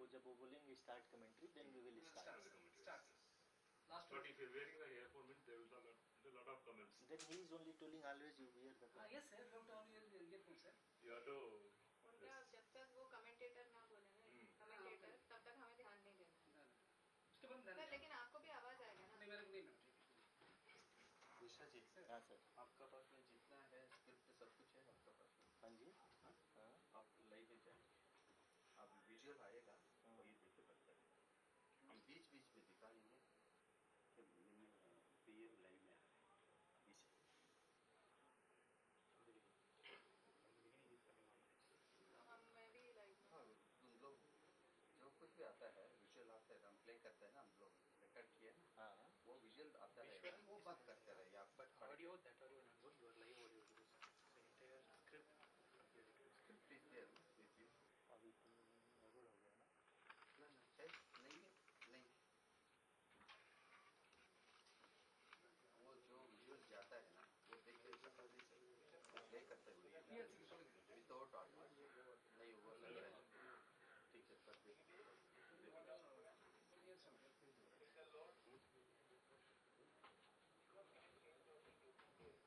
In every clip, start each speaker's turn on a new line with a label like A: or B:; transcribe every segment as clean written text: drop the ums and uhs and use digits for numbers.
A: वो जब वो बोलेंगे start commentary, then we will start.
B: But if you're wearing the earphone, means there will be a lot of comments.
A: Then he is only telling always you wear the.
C: Yes sir, you have to only earphone sir.
B: You have to.
D: उनका जब तक वो commentator ना बोले ना, commentator, तब तक हमें ध्यान नहीं देना है.
C: उसके बाद
D: सर लेकिन आपको भी आवाज आएगा ना?
C: नहीं मेरे को नहीं मैडम.
E: विशा जी,
A: हाँ सर.
E: आपका पास में जितना है स्क्रिप्ट सब कुछ है आपका पास में?
A: हाँ जी.
E: हाँ, आप लाइव में जाइए, आप विजुअल आएगा और ये देखिए पड़ता है. हम बीच बीच में दिखाएंगे कि पीएम लाइव में बीच
D: मैं भी लाइव में.
E: हाँ, तुम लोग जो कुछ भी आता है विजुअल आता है, हम प्ले करते हैं ना, हम लोग रिकॉर्ड किए ना,
A: हाँ.
E: वो विजुअल आता है, वो बात करते रहे आप. But
C: Audio, that audio not good. Your live audio is good. The entire script.
E: Script is there with you.
A: अभी तो गड़बड़ हो गया ना.
E: है नहीं है नहीं, वो जो विजुअल जाता है ना वो देख के प्ले करते हुए विदाउट ऑडियो नहीं वो लग रहा है. ठीक है कर दे.
A: Last one they are telling to change.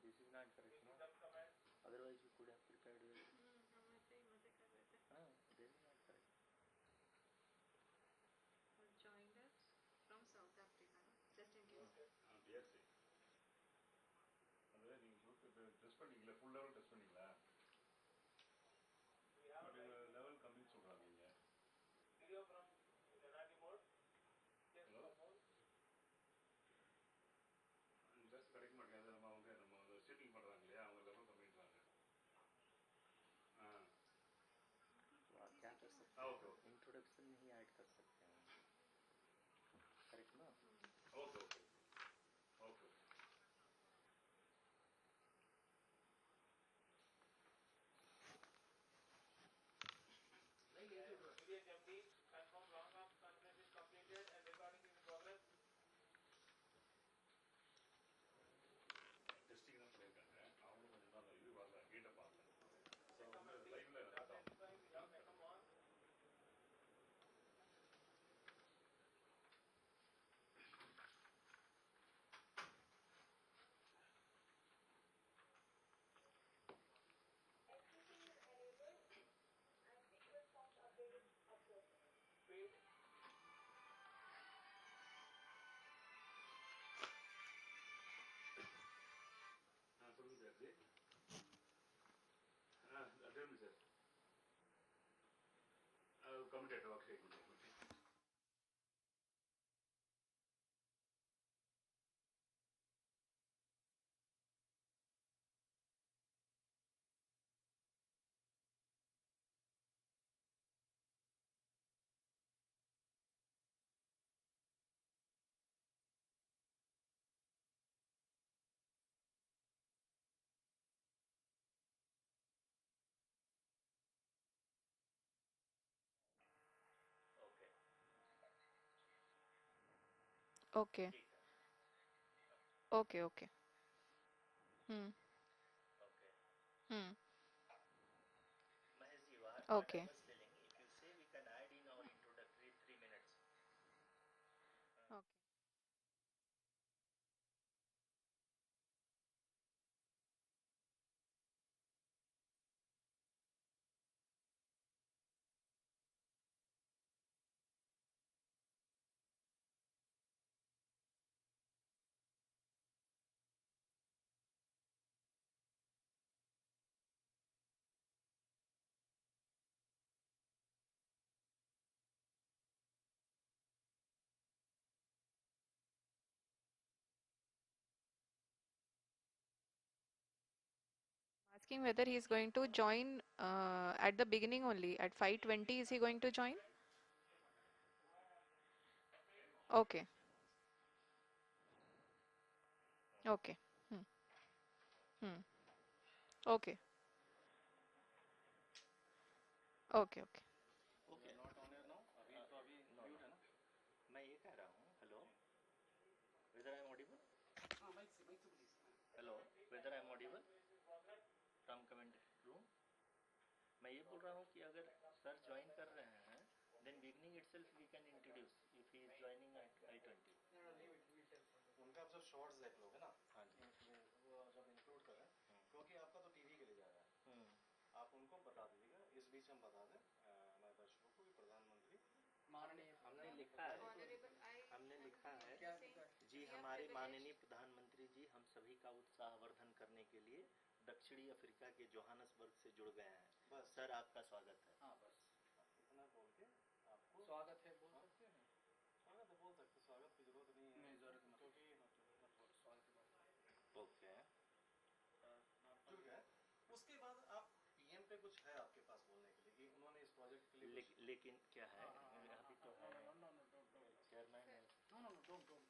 A: This is not correct, no? Otherwise you could have prepared well.
D: हम ऐसे ही मजे कर रहे थे.
A: हाँ, this is not correct.
D: Joined us from South Africa, just in case.
B: Yes. அது நீங்கள் test பண்ணிங்களா, ஃபுல் லெவல் டெஸ்ட் பண்ணிங்களா? பட் லெவல் கம்மின்னு சொல்கிறாங்க நீங்கள். ஹலோ, ஜஸ்ட் கிடைக்க மாட்டேங்குது. நம்ம ஷீட்டிங் பண்ணுறாங்க இல்லையா, அவங்க லெவல் கம்மின்றாங்க.
A: तो आप क्या कर सकते हैं?
B: ओके.
A: इंट्रोडक्शन में ही ऐड कर सकते हैं. करेक्ट ना?
B: Okay okay okay. டெஸ்டிங் தான் பண்ணியிருக்காங்க. அவங்களும் கொஞ்சம் தான் இது வரல, ஹீட்டை பார்க்கல. ஸோ வந்து லைவ்ல சொல்லுங்க சார். ஜி tell me sir. Committed work ஷேக்.
D: Okay. Okay. Okay. Hmm. Hmm.
A: Mahesh ji,
D: Okay.
A: what I was telling, if you say we can add in our introductory 3 minutes.
D: Okay. Asking whether he is going to join at the beginning only at 5:20. Is he going to join? Okay. Okay. Hmm. Hmm. Okay. Okay. Okay.
A: Okay.
E: Not on air now. अभी तो अभी mute है ना.
A: मैं ये कह रहा हूँ, hello, whether I am audible?
C: हाँ, माइक से please.
A: Hello, whether I am audible from comment room? मैं ये बोल रहा हूँ कि अगर सर ज्वाइन कर रहे हैं then beginning itself we can introduce if he is joining at I-20.
C: No, no, leave it. We'll tell from the.
E: उनका आप जब शॉर्ट्स देख लोगे ना,
A: हाँ जी।
E: उसमें वो जब इंक्लूड करें, क्योंकि आपका तो टीवी के लिए जा रहा है, आप उनको बता दीजिएगा, इस बीच हम बता दें हमारे दर्शकों को कि प्रधानमंत्री
C: माननीय
A: हमने लिखा है,
D: Honorable,
A: हमने लिखा है
C: क्या
D: saying
C: लिखा है?
A: जी,
D: we are
A: हमारे
D: privileged.
A: माननीय प्रधानमंत्री जी हम सभी का उत्साहवर्धन करने के लिए दक्षिणी अफ्रीका के जोहानसबर्ग से जुड़ गए हैं।
E: बस
A: सर आपका स्वागत है।
C: हाँ बस
E: इतना बोल के आपको
C: स्वागत है बोल सकते हैं।
E: स्वागत तो बोल सकते, स्वागत की जरूरत नहीं है,
C: नहीं जरूरत मत
E: क्योंकि
C: मत बोल स्वागत की बात।
A: ओके,
E: ठीक है। उसके बाद आप पीएम पे कुछ है आपके पास बोलने के लिए कि उन्होंने इस प्रोजेक्ट के लिए कुछ
A: लेकिन क्या है अभी तो है चेयरमैन है।
C: नो डोंट दैट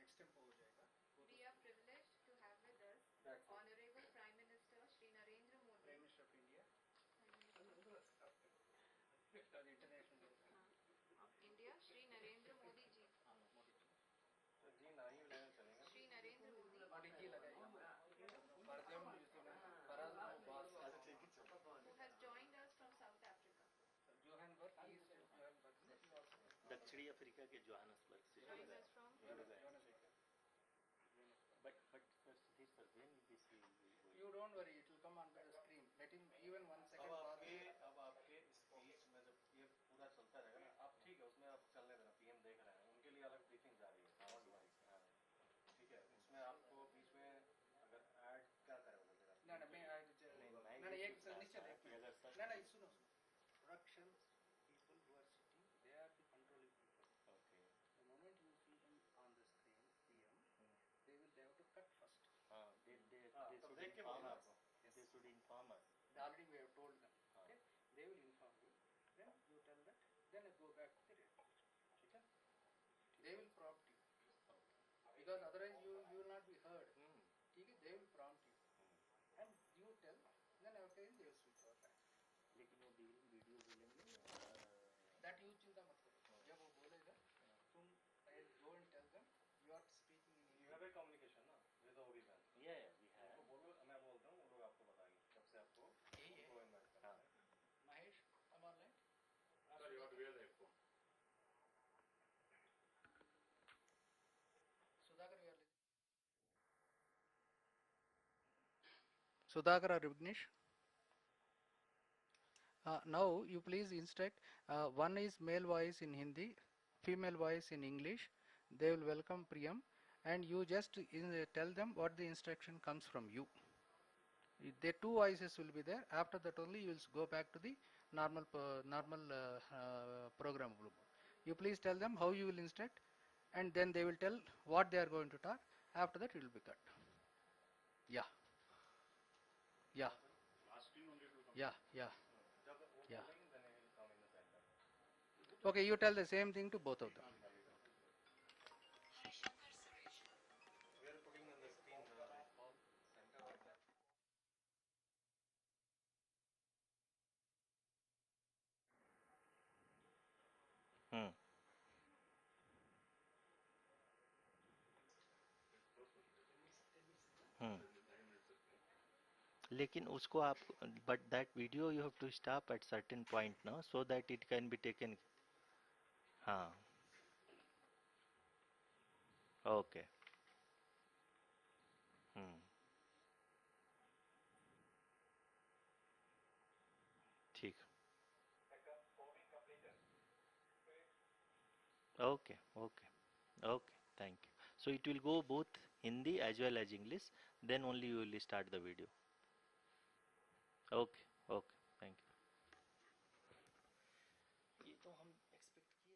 C: एक्सटेम्पो हो जाएगा।
D: We are privileged to have with us
E: That's it.
D: Honorable Prime Minister Shri Narendra Modi.
C: Prime minister of India international
D: Of India, Shri Narendra Modi ji.
C: Modi ji
E: तो जी नहीं लेना चलेगा।
D: Shri Narendra Modi,
C: Modi ji लगाइए परजम फराज बास
E: अच्छा ठीक है चलो।
D: who has joined us from South Africa.
C: Johannesburg he is Johannesburg
A: दक्षिणी अफ्रीका के जोहानसबर्ग से जुड़
D: Joined
A: गए।
D: us from.
A: But sir, Sudhir sir, when this will be going?
C: You don't worry, it will come on the screen. Let him even 1 second
E: अब आपके speech में जब ये पूरा चलता रहेगा ना, आप ठीक है उसमें आप चलने देना, पीएम देख रहे हैं, उनके लिए अलग ब्रीफिंग जा रही है, बहुत बड़ी। हाँ ठीक है, उसमें आपको बीच में अगर ऐड क्या करे बोलेगा।
C: ना मैं
A: मैं
C: एक
A: पूछ रहा
C: निश्चित
A: था
C: एक
A: कि अगर सर
C: ना सुनो production people who are sitting, they are the controlling people.
A: Okay,
C: The moment you see him on the screen, PM, they have to cut first.
A: हाँ they
E: तब
A: should
E: देख के
A: inform
E: बोलना
A: us.
E: आपको।
A: They should inform us.
C: Already we have told them. Okay, they will inform you. Then you tell that. Then I go back to the radio. ठीक है? They will prompt you because otherwise you will not be heard. ठीक है? They will prompt you and you tell. Then after they will switch over back.
A: लेकिन वो video बोलेंगे
C: That you चिंता मत करो. जब वो बोलेगा, तुम go and tell them you are speaking in
E: You
C: English.
E: have a communication ना with the OB band.
A: yeah we have.
E: उनको बोलो, मैं बोलता हूँ, वो लोग आपको बताएंगे कब से आपको
C: यही है।
E: उनको इनवाइट करना है।
C: Mahesh, come online.
B: Sir, you have to wear the headphone.
C: Sudhakar, you are listening. Sudhakar or Vignesh? Now you please instruct. One is male voice in Hindi, female voice in English. They will welcome Priyam, and you just tell them what the instruction comes from you. The two voices will be there. After that only you will go back to the normal program. You please tell them how you will instruct, and then they will tell what they are going to talk. After that it will be cut. Yeah.
B: Lastly only it will come.
C: Yeah.
E: जब वो
C: Yeah.
E: बोलेंगे then I will come in the center.
C: Okay, you tell the same thing to both of them.
E: We are putting on the screen Paul, center of that.
A: लेकिन उसको आप but that video you have to stop at certain point now so that it can be taken. हाँ okay ठीक okay okay okay thank you. So it will go both Hindi as well as English, then only you will start the video. Okay, okay, thank you. ये तो हम expect किए थे।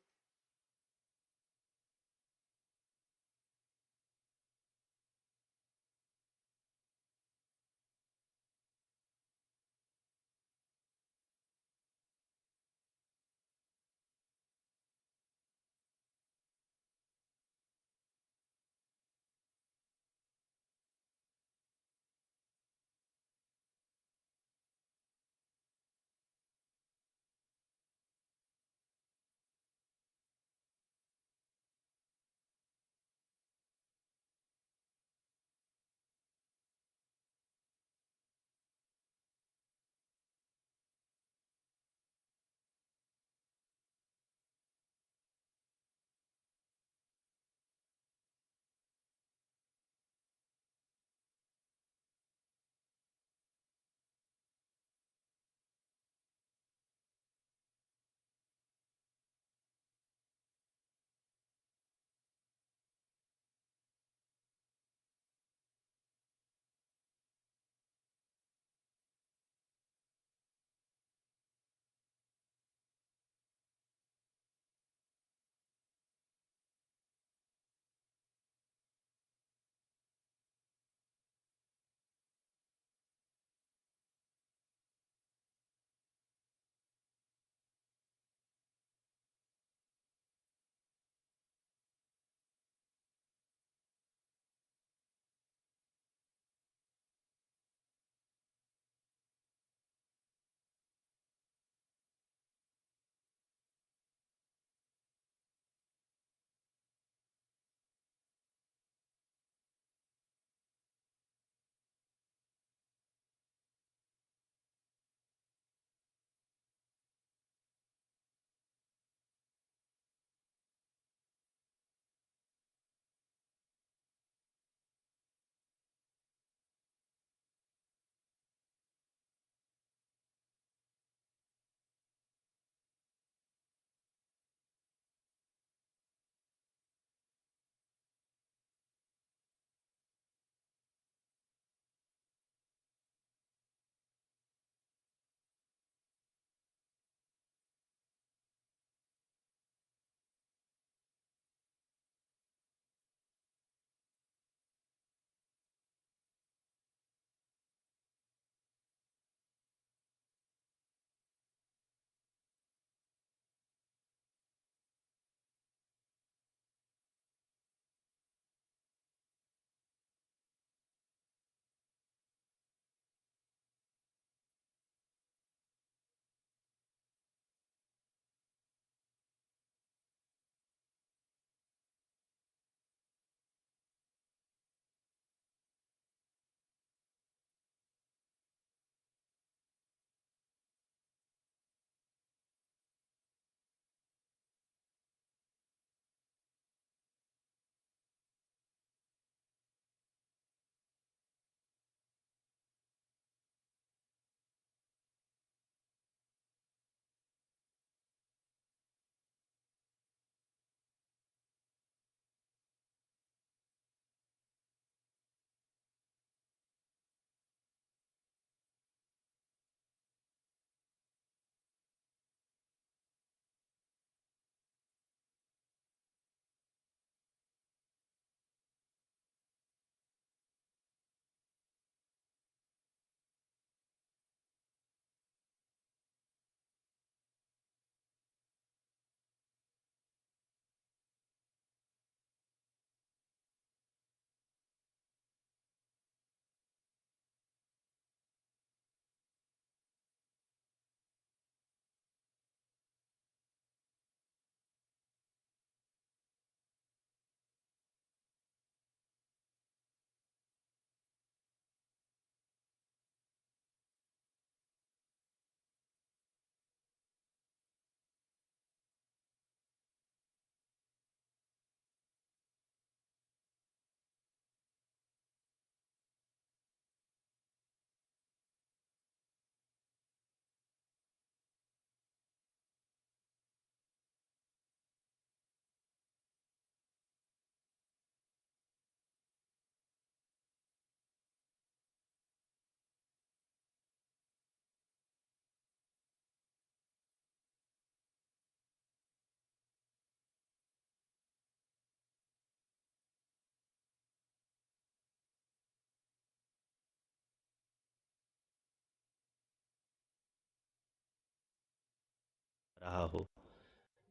F: रहा हो।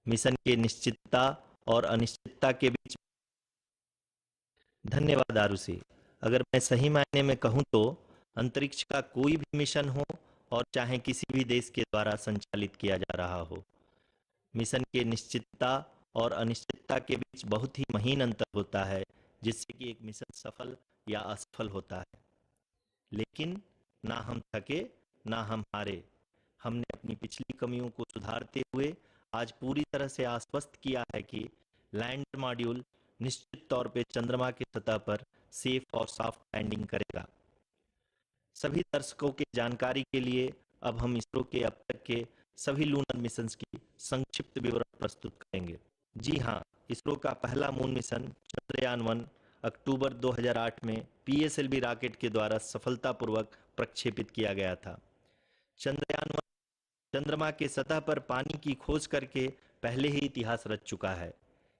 F: Mission के निश्चितता और अनिश्चितता के बीच। धन्यवाद आरुषि। अगर मैं सही मायने में कहूं तो अंतरिक्ष का कोई भी मिशन हो और चाहे किसी भी देश के द्वारा संचालित किया जा रहा हो, मिशन के निश्चितता और अनिश्चितता के बीच बहुत ही महीन अंतर होता है, जिससे कि एक मिशन सफल या असफल होता है। लेकिन ना हम थके ना हम हारे। हमने अपनी पिछली कमियों को सुधारते हुए आज पूरी तरह से आश्वस्त किया है कि लैंडर मॉड्यूल निश्चित तौर पे चंद्रमा की सतह पर सेफ और सॉफ्ट लैंडिंग करेगा। सभी दर्शकों के जानकारी के लिए अब हम इसरो के अब तक के सभी लूनर मिशंस की संक्षिप्त विवरण प्रस्तुत करेंगे। जी हाँ, इसरो का पहला मून मिशन चंद्रयान-1 अक्टूबर 2008 में पीएसएलवी रॉकेट के द्वारा सफलतापूर्वक प्रक्षेपित किया गया था। चंद्रयान-1 चंद्रमा के सतह पर पानी की खोज करके पहले ही इतिहास रच चुका है।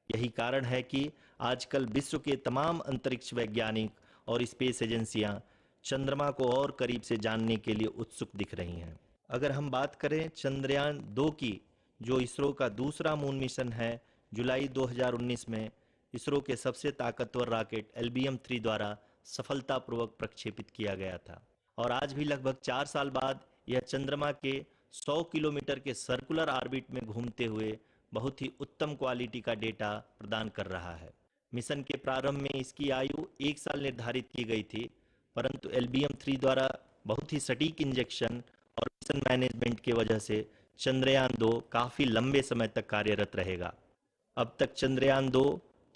F: यही कारण है कि आजकल विश्व के तमाम अंतरिक्ष वैज्ञानिक और स्पेस एजेंसियां चंद्रमा को और करीब से जानने के लिए उत्सुक दिख रही हैं। अगर हम बात करें चंद्रयान-2 की, जो इसरो का दूसरा मून मिशन है, जुलाई 2019 में इसरो के सबसे ताकतवर रॉकेट LBM-3 द्वारा सफलतापूर्वक प्रक्षेपित किया गया था और आज भी लगभग 4 साल बाद यह चंद्रमा के 100 किलोमीटर के सर्कुलर ऑर्बिट में घूमते हुए बहुत ही उत्तम क्वालिटी का डेटा प्रदान कर रहा है। मिशन के प्रारंभ में इसकी आयु 1 साल निर्धारित की गई थी, परंतु LBM-3 द्वारा बहुत ही सटीक इंजेक्शन और मिशन मैनेजमेंट की वजह से चंद्रयान-2 काफ़ी लंबे समय तक कार्यरत रहेगा। अब तक चंद्रयान-2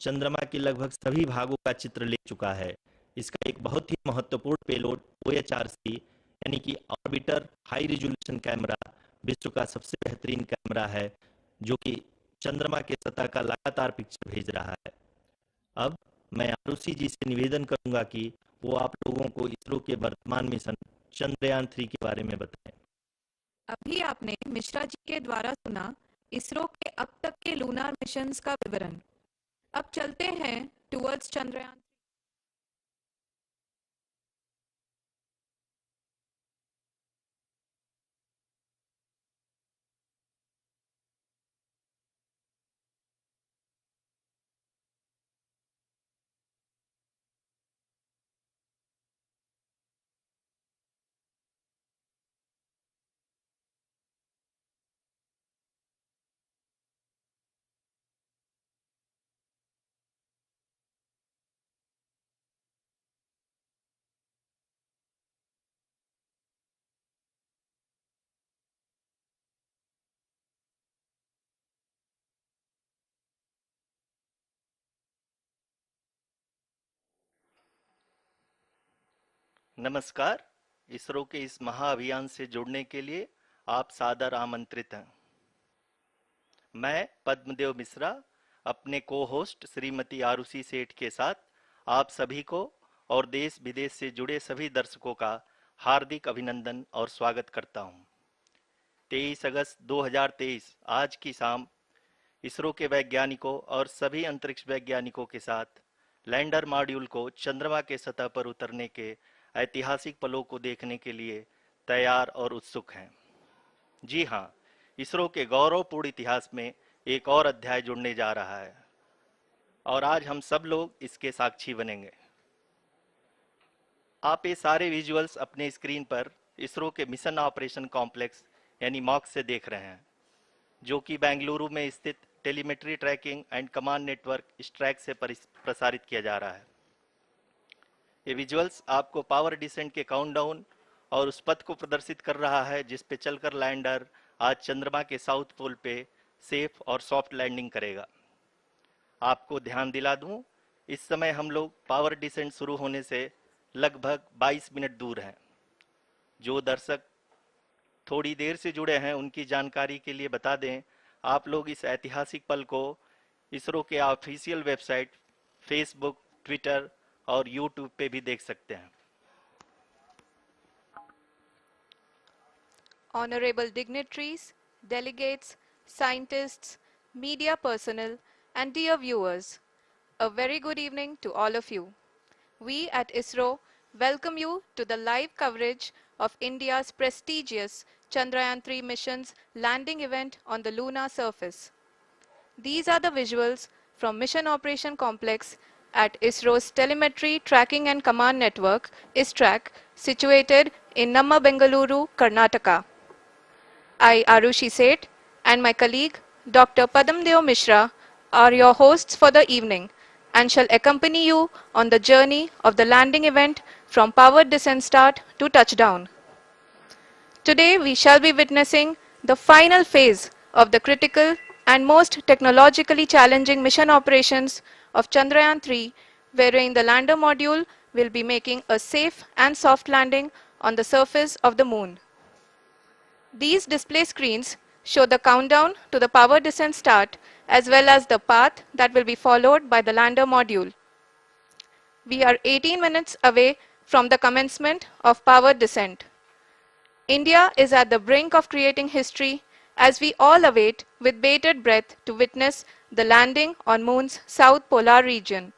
F: चंद्रमा के लगभग सभी भागों का चित्र ले चुका है। इसका एक बहुत ही महत्वपूर्ण पेलोड OHRC यानी कि ऑर्बिटर हाई रिजोल्यूशन कैमरा विश्व का सबसे बेहतरीन कैमरा है, जो कि चंद्रमा के सतह का लगातार पिक्चर भेज रहा है। अब मैं आरुषि जी से निवेदन करूंगा कि वो आप लोगों को इसरो के वर्तमान मिशन चंद्रयान-3 के बारे में बताएं।
G: अभी आपने मिश्रा जी के द्वारा सुना इसरो के अब तक के लूनार मिशंस का विवरण। अब चलते हैं टुवर्ड्स चंद्रयान।
A: नमस्कार। इसरो के इस महाअभियान से जुड़ने के लिए आप सादर आमंत्रित हैं। मैं पद्मदेव मिश्रा अपने को होस्ट श्रीमती आरुषि सेठ के साथ आप सभी को और देश विदेश से जुड़े सभी दर्शकों का हार्दिक अभिनंदन और स्वागत करता हूं। 23 अगस्त 2023 आज की शाम इसरो के वैज्ञानिकों और सभी अंतरिक्ष वैज्ञानिकों के साथ लैंडर मॉड्यूल को चंद्रमा के सतह पर उतरने के ऐतिहासिक पलों को देखने के लिए तैयार और उत्सुक हैं। जी हाँ, इसरो के गौरवपूर्ण इतिहास में एक और अध्याय जुड़ने जा रहा है और आज हम सब लोग इसके साक्षी बनेंगे। आप ये सारे विजुअल्स अपने स्क्रीन पर इसरो के मिशन ऑपरेशन कॉम्प्लेक्स यानी मॉक से देख रहे हैं, जो कि बेंगलुरु में स्थित telemetry tracking and command network ISTRAC से प्रसारित किया जा रहा है। ये विजुअल्स आपको पावर डिसेंट के काउंटडाउन और उस पथ को प्रदर्शित कर रहा है जिस पे चलकर लैंडर आज चंद्रमा के साउथ पोल पे सेफ और सॉफ्ट लैंडिंग करेगा। आपको ध्यान दिला दूं, इस समय हम लोग पावर डिसेंट शुरू होने से लगभग 22 मिनट दूर हैं। जो दर्शक थोड़ी देर से जुड़े हैं उनकी जानकारी के लिए बता दें, आप लोग इस ऐतिहासिक पल को इसरो के ऑफिशियल वेबसाइट, फेसबुक, ट्विटर और यूट्यूब पे भी देख सकते हैं।
G: Honorable dignitaries, delegates, scientists, media personnel, and dear viewers, a very good evening to all of you. We at ISRO welcome you to the live coverage of India's prestigious Chandrayaan-3 mission's landing event on the lunar surface. These are the visuals from Mission Operation Complex at ISRO's Telemetry Tracking and Command Network, ISTRAC, situated in Namma, Bengaluru, Karnataka. I, Arushi Seth, and my colleague, Dr. Padamdeo Mishra, are your hosts for the evening and shall accompany you on the journey of the landing event from powered descent start to touchdown. Today, we shall be witnessing the final phase of the critical and most technologically challenging mission operations of Chandrayaan-3, wherein the lander module will be making a safe and soft landing on the surface of the moon. These display screens show the countdown to the power descent start as well as the path that will be followed by the lander module. We are 18 minutes away from the commencement of power descent. India is at the brink of creating history as we all await with bated breath to witness the landing on Moon's south polar region.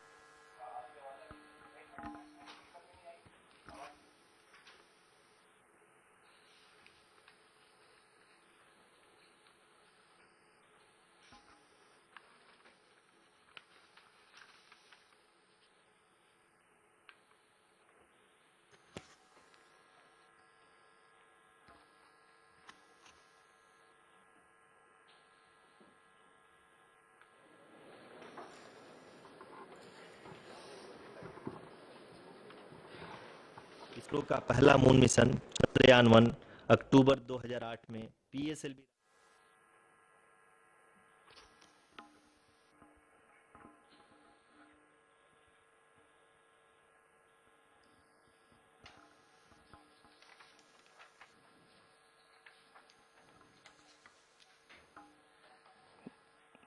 F: ISRO का पहला moon mission Chandrayaan one अक्टूबर 2008 में PSLV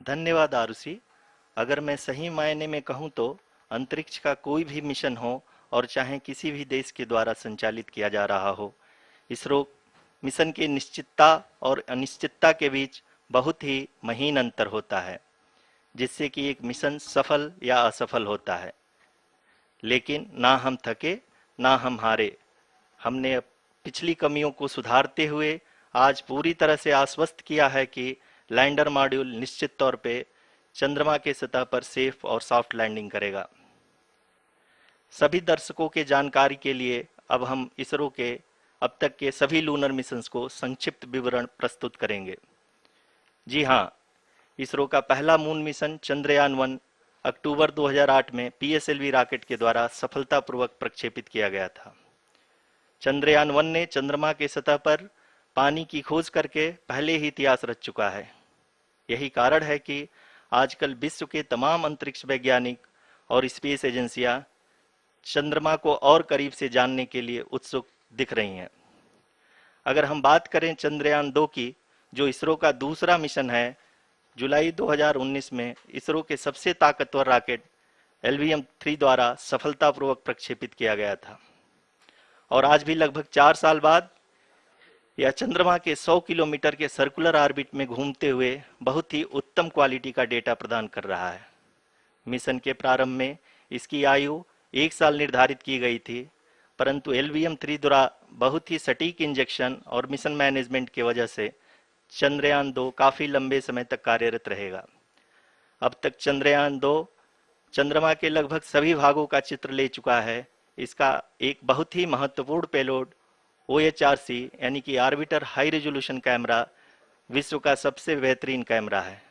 A: धन्यवाद आरुषि। अगर मैं सही मायने में कहूं तो अंतरिक्ष का कोई भी मिशन हो और चाहे किसी भी देश के द्वारा संचालित किया जा रहा हो, इसरो मिशन की निश्चितता और अनिश्चितता के बीच बहुत ही महीन अंतर होता है, जिससे कि एक मिशन सफल या असफल होता है। लेकिन ना हम थके ना हम हारे। हमने पिछली कमियों को सुधारते हुए आज पूरी तरह से आश्वस्त किया है कि लैंडर मॉड्यूल निश्चित तौर पे चंद्रमा के सतह पर सेफ और सॉफ्ट लैंडिंग करेगा। सभी दर्शकों के जानकारी के लिए अब हम इसरो के अब तक के सभी लूनर मिशंस को संक्षिप्त विवरण प्रस्तुत करेंगे। जी हाँ, इसरो का पहला मून मिशन चंद्रयान-1 अक्टूबर 2008 में पीएसएलवी रॉकेट के द्वारा सफलतापूर्वक प्रक्षेपित किया गया था। चंद्रयान-1 ने चंद्रमा के सतह पर पानी की खोज करके पहले ही इतिहास रच चुका है। यही कारण है कि आजकल विश्व के तमाम अंतरिक्ष वैज्ञानिक और स्पेस एजेंसियां चंद्रमा को और करीब से जानने के लिए उत्सुक दिख रही हैं। अगर हम बात करें चंद्रयान-2 की, जो इसरो का दूसरा मिशन है, जुलाई 2019 में इसरो के सबसे ताकतवर रॉकेट LVM-3 द्वारा सफलतापूर्वक प्रक्षेपित किया गया था और आज भी लगभग 4 साल बाद यह चंद्रमा के 100 किलोमीटर के सर्कुलर ऑर्बिट में घूमते हुए बहुत ही उत्तम क्वालिटी का डेटा प्रदान कर रहा है। मिशन के प्रारंभ में इसकी आयु 1 साल निर्धारित की गई थी, परंतु LVM-3 द्वारा बहुत ही सटीक इंजेक्शन और मिशन मैनेजमेंट की वजह से चंद्रयान-2 काफी लंबे समय तक कार्यरत रहेगा। अब तक चंद्रयान-2 चंद्रमा के लगभग सभी भागों का चित्र ले चुका है। इसका एक बहुत ही महत्वपूर्ण पेलोड OHRC यानी कि ऑर्बिटर हाई रेजोल्यूशन कैमरा विश्व का सबसे बेहतरीन कैमरा है,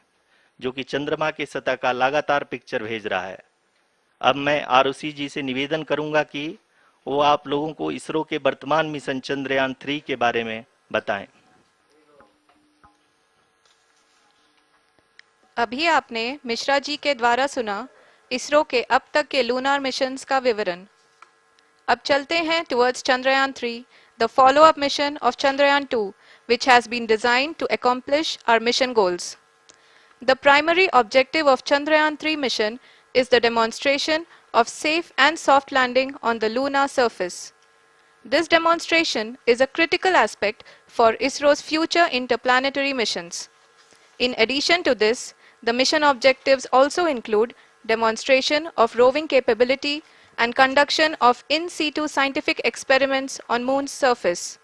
A: जो कि चंद्रमा के सतह का लगातार पिक्चर भेज रहा है। अब मैं आरुषि जी से निवेदन करूंगा कि वो आप लोगों को इसरो के वर्तमान मिशन चंद्रयान-3 के बारे में बताएं।
G: अभी आपने मिश्रा जी के द्वारा सुना इसरो के अब तक के लूनार मिशंस का विवरण। अब चलते हैं towards Chandrayaan-3, the follow-up mission of Chandrayaan-2, which has been designed to accomplish our mission goals. The primary objective of Chandrayaan-3 mission is the demonstration of safe and soft landing on the lunar surface. This demonstration is a critical aspect for ISRO's future interplanetary missions. In addition to this, the mission objectives also include demonstration of roving capability and conduction of in situ scientific experiments on Moon's surface.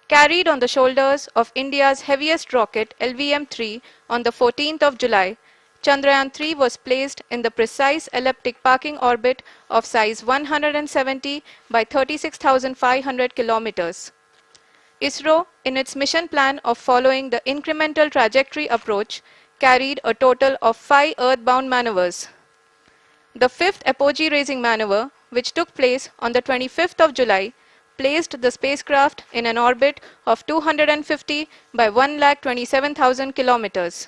G: Carried on the shoulders of India's heaviest rocket LVM-3 on the 14th of July, Chandrayaan-3 was placed in the precise elliptic parking orbit of size 170 by 36,500 kilometers. ISRO, in its mission plan of following the incremental trajectory approach, carried a total of 5 earthbound maneuvers. The fifth apogee raising maneuver, which took place on the 25th of July, placed the spacecraft in an orbit of 250 by 1,27,000 kilometers.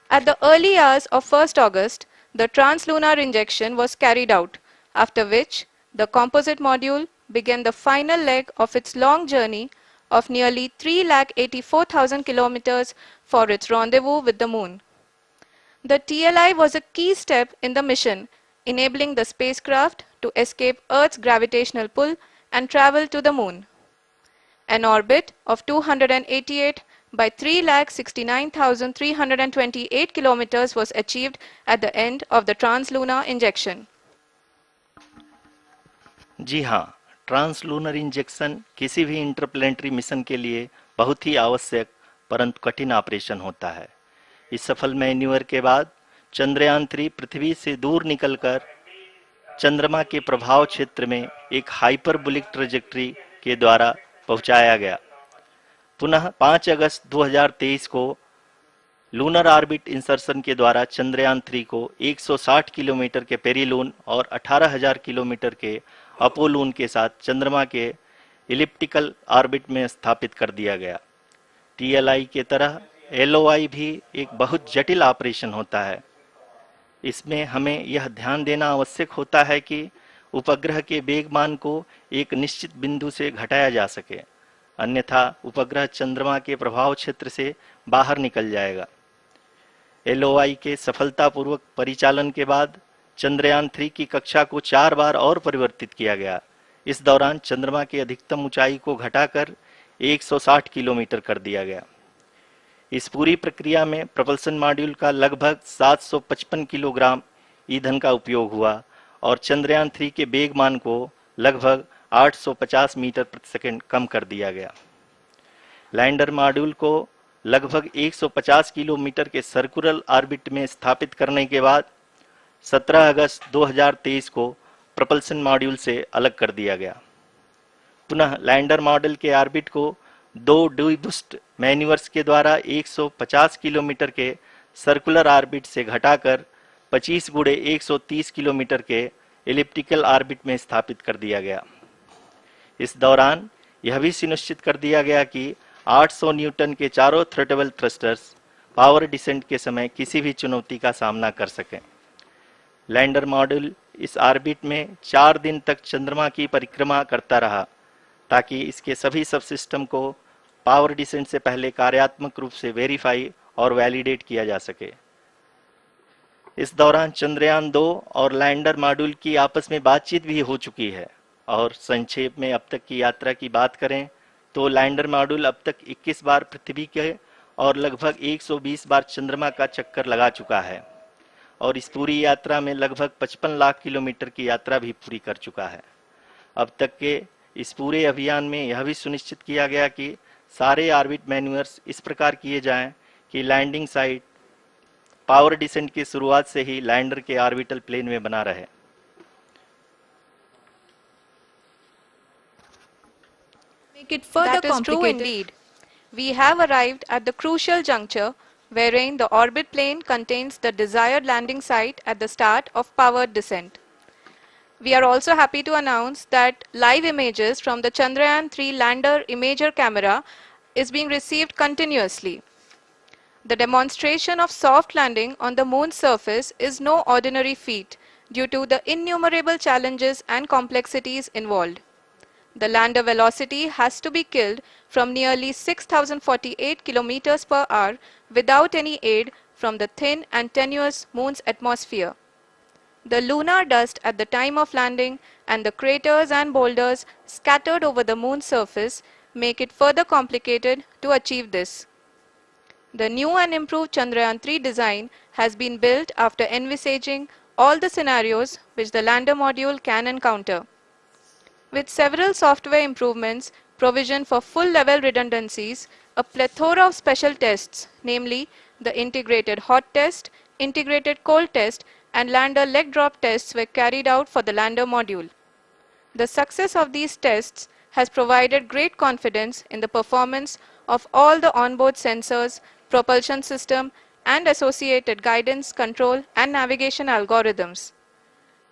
G: At the early hours of 1st August, the translunar injection was carried out, after which the composite module began the final leg of its long journey of nearly 3,84,000 kilometers for its rendezvous with the Moon. The TLI was a key step in the mission, enabling the spacecraft to escape Earth's gravitational pull and travel to the Moon. An orbit of 288 by 3,69,328 kilometers was achieved at the end of the translunar injection.
A: जी हाँ, translunar injection किसी भी interplanetary mission के लिए बहुत ही आवश्यक परंतु कठिन operation होता है। इस सफल मैन्यूवर के बाद चंद्रयान-3 पृथ्वी से दूर निकलकर चंद्रमा के प्रभाव क्षेत्र में एक हाइपरबोलिक ट्रेजेक्टरी के द्वारा पहुंचाया गया। पुनः 5 अगस्त 2023 को लूनर ऑर्बिट इंसर्शन के द्वारा चंद्रयान-3 को 160 किलोमीटर के पेरिलून और 18,000 किलोमीटर के अपोलून के साथ चंद्रमा के इलिप्टिकल ऑर्बिट में स्थापित कर दिया गया। टीएलआई के तरह एलओआई भी एक बहुत जटिल ऑपरेशन होता है। इसमें हमें यह ध्यान देना आवश्यक होता है कि उपग्रह के वेगमान को एक निश्चित बिंदु से घटाया जा सके, अन्यथा उपग्रह चंद्रमा के प्रभाव क्षेत्र से बाहर निकल जाएगा। एलओआई के सफलतापूर्वक परिचालन के बाद चंद्रयान-3 की कक्षा को 4 बार और परिवर्तित किया गया। इस दौरान चंद्रमा की अधिकतम ऊंचाई को घटाकर 160 किलोमीटर कर दिया गया। इस पूरी प्रक्रिया में प्रपल्सन मॉड्यूल का लगभग 755 किलोग्राम ईंधन का उपयोग हुआ और चंद्रयान-3 के वेगमान को लगभग 850 मीटर प्रति सेकंड कम कर दिया गया। लैंडर मॉड्यूल को लगभग 150 किलोमीटर के सर्कुलर ऑर्बिट में स्थापित करने के बाद 17 अगस्त 2023 को प्रपल्सन मॉड्यूल से अलग कर दिया गया। पुनः लैंडर मॉडल के ऑर्बिट को 2 डीबूस्ट मैन्यूवर्स के द्वारा 150 किलोमीटर के सर्कुलर ऑर्बिट से घटाकर 25 गुणे 130 किलोमीटर के एलिप्टिकल ऑर्बिट में स्थापित कर दिया गया। इस दौरान यह भी सुनिश्चित कर दिया गया कि 800 न्यूटन के चारों थ्रोटेबल थ्रस्टर्स पावर डिसेंट के समय किसी भी चुनौती का सामना कर सकें। लैंडर मॉड्यूल इस ऑर्बिट में 4 दिन तक चंद्रमा की परिक्रमा करता रहा ताकि इसके सभी सबसिस्टम को पावर डिसेंट से पहले कार्यात्मक रूप से वेरीफाई और वैलिडेट किया जा सके। इस दौरान चंद्रयान-2 और लैंडर मॉड्यूल की आपस में बातचीत भी हो चुकी है। और संक्षेप में अब तक की यात्रा की बात करें तो लैंडर मॉड्यूल अब तक 21 बार पृथ्वी के और लगभग 120 बार चंद्रमा का चक्कर लगा चुका है और इस पूरी यात्रा में लगभग 55 लाख किलोमीटर की यात्रा भी पूरी कर चुका है। अब तक के इस पूरे अभियान में यह भी सुनिश्चित किया गया कि सारे ऑर्बिट मैन्यूवर्स इस प्रकार किए जाएं कि लैंडिंग साइट पावर डिसेंट की शुरुआत से ही लैंडर के ऑर्बिटल प्लेन में बना रहे।
G: Make it further that is true indeed. We have arrived at the crucial juncture wherein the orbit plane contains the desired landing site at the start of powered descent. We are also happy to announce that live images from the Chandrayaan-3 lander imager camera is being received continuously. The demonstration of soft landing on the moon's surface is no ordinary feat due to the innumerable challenges and complexities involved. The lander velocity has to be killed from nearly 6,048 kilometers per hour without any aid from the thin and tenuous moon's atmosphere. The lunar dust at the time of landing and the craters and boulders scattered over the moon's surface make it further complicated to achieve this. The new and improved Chandrayaan-3 design has been built after envisaging all the scenarios which the lander module can encounter. With several software improvements provision for full level redundancies, a plethora of special tests, namely the integrated hot test, integrated cold test, and lander leg drop tests were carried out for the lander module. The success of these tests has provided great confidence in the performance of all the onboard sensors, propulsion system, and associated guidance, control, and navigation algorithms.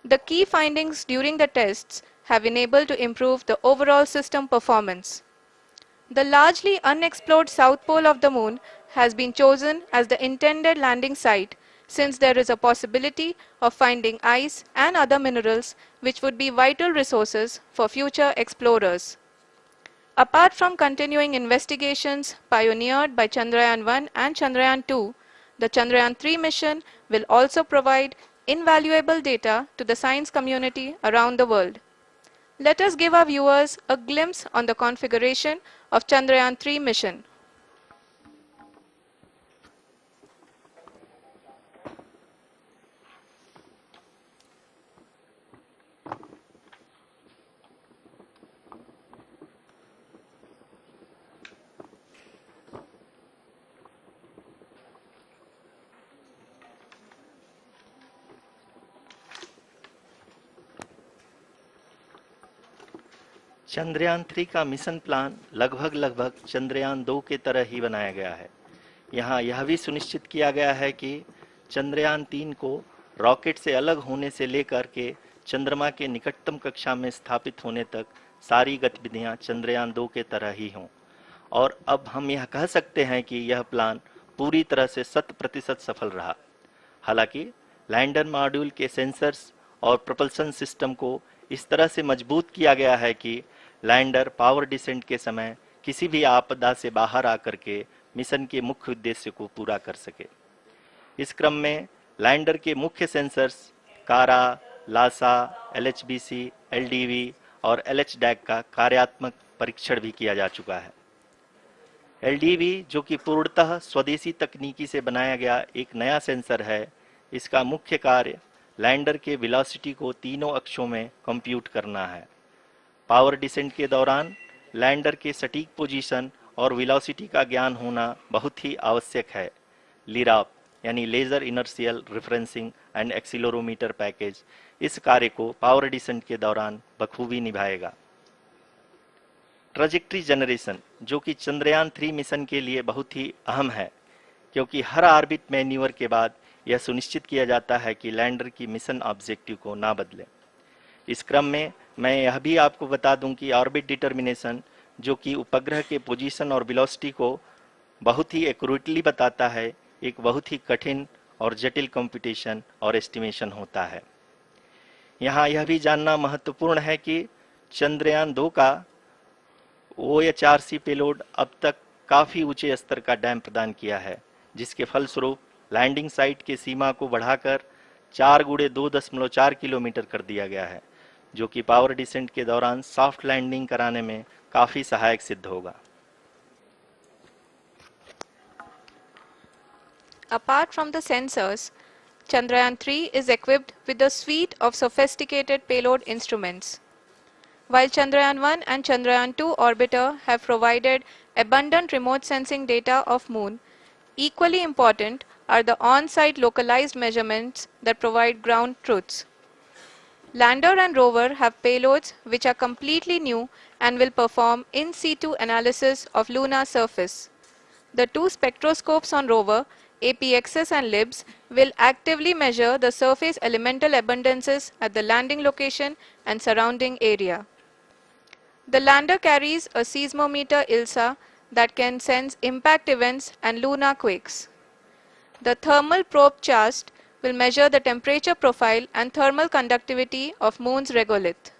G: The key findings during the tests have enabled to improve the overall system performance. The largely unexplored south pole of the moon has been chosen as the intended landing site, since there is a possibility of finding ice and other minerals which would be vital resources for future explorers. Apart from continuing investigations pioneered by Chandrayaan-1 and Chandrayaan-2, the Chandrayaan-3 mission will also provide invaluable data to the science community around the world. Let us give our viewers a glimpse on the configuration of Chandrayaan-3 mission.
A: Chandrayaan 3 का mission plan लगभग चंद्रयान 2 के तरह ही बनाया गया है। यहाँ यह भी सुनिश्चित किया गया है कि चंद्रयान 3 को रॉकेट से अलग होने से लेकर के चंद्रमा के निकटतम कक्षा में स्थापित होने तक सारी गतिविधियां चंद्रयान 2 के तरह ही हों। और अब हम यह कह सकते हैं कि यह प्लान पूरी तरह से 100% सफल रहा। हालांकि लैंडर मॉड्यूल के सेंसर्स और प्रोपल्शन सिस्टम को इस तरह से मजबूत किया गया है कि लैंडर पावर डिसेंट के समय किसी भी आपदा से बाहर आकर के मिशन के मुख्य उद्देश्य को पूरा कर सके। इस क्रम में लैंडर के मुख्य सेंसर्स कारा, लासा, LHBC, LDV और LHDAC का कार्यात्मक परीक्षण भी किया जा चुका है। LDV जो कि पूर्णतः स्वदेशी तकनीकी से बनाया गया एक नया सेंसर है, इसका मुख्य कार्य लैंडर के वेलोसिटी को तीनों अक्षों में कंप्यूट करना है। पावर डिसेंट के दौरान लैंडर के सटीक पोजीशन और वेलोसिटी का ज्ञान होना बहुत ही आवश्यक है। लिराप यानी laser inertial referencing and accelerometer package इस कार्य को पावर डिसेंट के दौरान बखूबी निभाएगा। ट्रैजेक्टरी जनरेशन जो कि चंद्रयान 3 मिशन के लिए बहुत ही अहम है, क्योंकि हर ऑर्बिट मैन्यूवर के बाद यह सुनिश्चित किया जाता है कि लैंडर की मिशन ऑब्जेक्टिव को ना बदले। इस क्रम में मैं यह भी आपको बता दूं कि ऑर्बिट डिटर्मिनेशन जो कि उपग्रह के पोजीशन और वेलोसिटी को बहुत ही एक्यूरेटली बताता है, एक बहुत ही कठिन और जटिल कंप्यूटेशन और एस्टिमेशन होता है। यहाँ यह भी जानना महत्वपूर्ण है कि चंद्रयान 2 का OHRC पेलोड अब तक काफ़ी ऊंचे स्तर का डैम प्रदान किया है, जिसके फलस्वरूप लैंडिंग साइट की सीमा को बढ़ाकर 4x2.4 किलोमीटर कर दिया गया है, जो कि पावर डिसेंट के दौरान सॉफ्ट लैंडिंग कराने में काफ़ी सहायक सिद्ध होगा।
G: Apart from the sensors, Chandrayaan-3 is equipped with a suite of sophisticated payload instruments. While Chandrayaan-1 and Chandrayaan-2 orbiter have provided abundant remote sensing data of Moon, equally important are the on-site localized measurements that provide ground truths. Lander and rover have payloads which are completely new and will perform in situ analysis of lunar surface. The two spectroscopes on rover, APXS and LIBS, will actively measure the surface elemental abundances at the landing location and surrounding area. The lander carries a seismometer ILSA that can sense impact events and lunar quakes. The thermal probe CHAST will measure the temperature profile and thermal conductivity of Moon's regolith.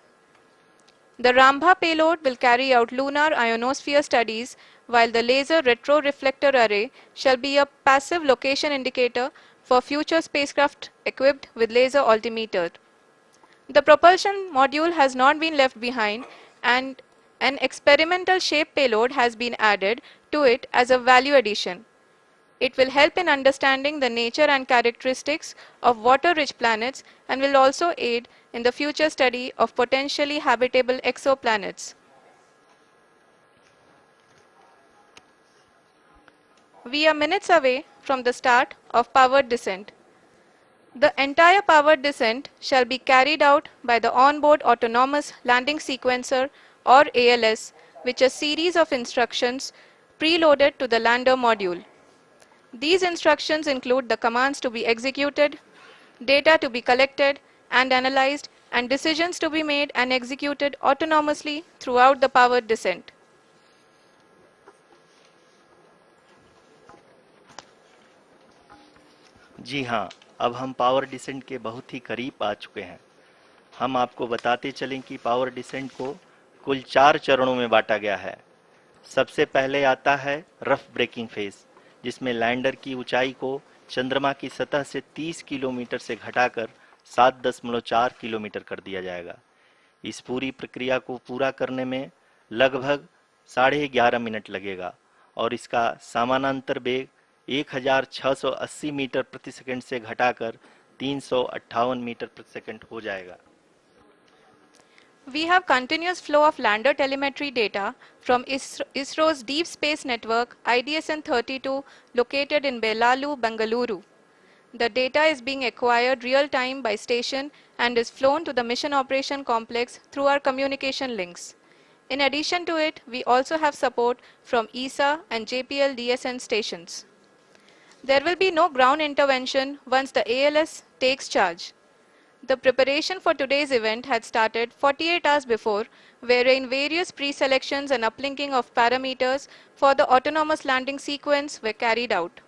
G: The Rambha payload will carry out lunar ionosphere studies, while the laser retroreflector array shall be a passive location indicator for future spacecraft equipped with laser altimeter. The propulsion module has not been left behind, and an experimental shape payload has been added to it as a value addition. It will help in understanding the nature and characteristics of water-rich planets and will also aid in the future study of potentially habitable exoplanets. We are minutes away from the start of powered descent. The entire powered descent shall be carried out by the onboard autonomous landing sequencer or ALS, which is a series of instructions preloaded to the lander module. These instructions include the commands to be executed, data to be collected and analyzed, and decisions to be made and executed autonomously throughout the powered descent.
A: जी हाँ, अब हम power descent के बहुत ही करीब आ चुके हैं। हम आपको बताते चलें कि पावर डिसेंट को कुल 4 चरणों में बांटा गया है। सबसे पहले आता है रफ ब्रेकिंग फेज, जिसमें लैंडर की ऊंचाई को चंद्रमा की सतह से 30 किलोमीटर से घटाकर 7.4 किलोमीटर कर दिया जाएगा। इस पूरी प्रक्रिया को पूरा करने में लगभग 11.5 मिनट लगेगा और इसका समानांतर वेग 1680 मीटर प्रति सेकंड से घटाकर 358 मीटर प्रति सेकंड हो जाएगा।
G: We have continuous flow of lander telemetry data from ISRO's Deep Space Network IDSN-32 located in Belalu, Bengaluru. The data is being acquired real time by station and is flown to the Mission Operation Complex through our communication links. In addition to it, we also have support from ESA and JPL DSN stations. There will be no ground intervention once the ALS takes charge. The preparation for today's event had started 48 hours before, wherein various pre-selections and uplinking of parameters for the autonomous landing sequence were carried out.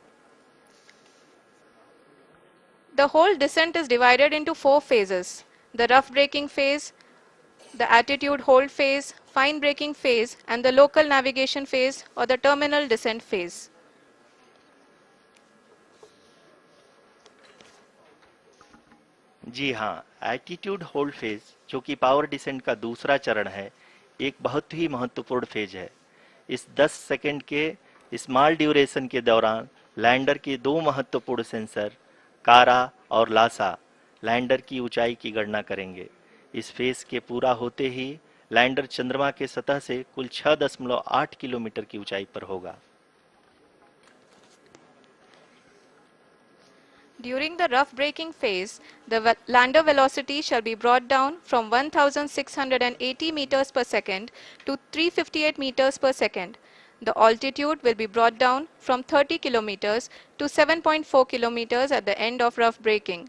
G: The whole descent is divided into 4 phases: the rough braking phase, the attitude hold phase, fine braking phase, and the local navigation phase or the terminal descent phase.
A: जी हाँ, attitude hold phase, जो कि power descent का दूसरा चरण है, एक बहुत ही महत्वपूर्ण फेज है। इस 10 सेकंड के स्मॉल ड्यूरेशन के दौरान लैंडर के 2 महत्वपूर्ण सेंसर कारा और लासा लैंडर की ऊंचाई की गणना करेंगे। इस फेज के पूरा होते ही लैंडर चंद्रमा के सतह से कुल 6.8 किलोमीटर की ऊंचाई पर होगा।
G: During the rough braking phase, the lander velocity shall be brought down from 1680 meters per second to 358 meters per second. The altitude will be brought down from 30 kilometers to 7.4 kilometers at the end of rough braking.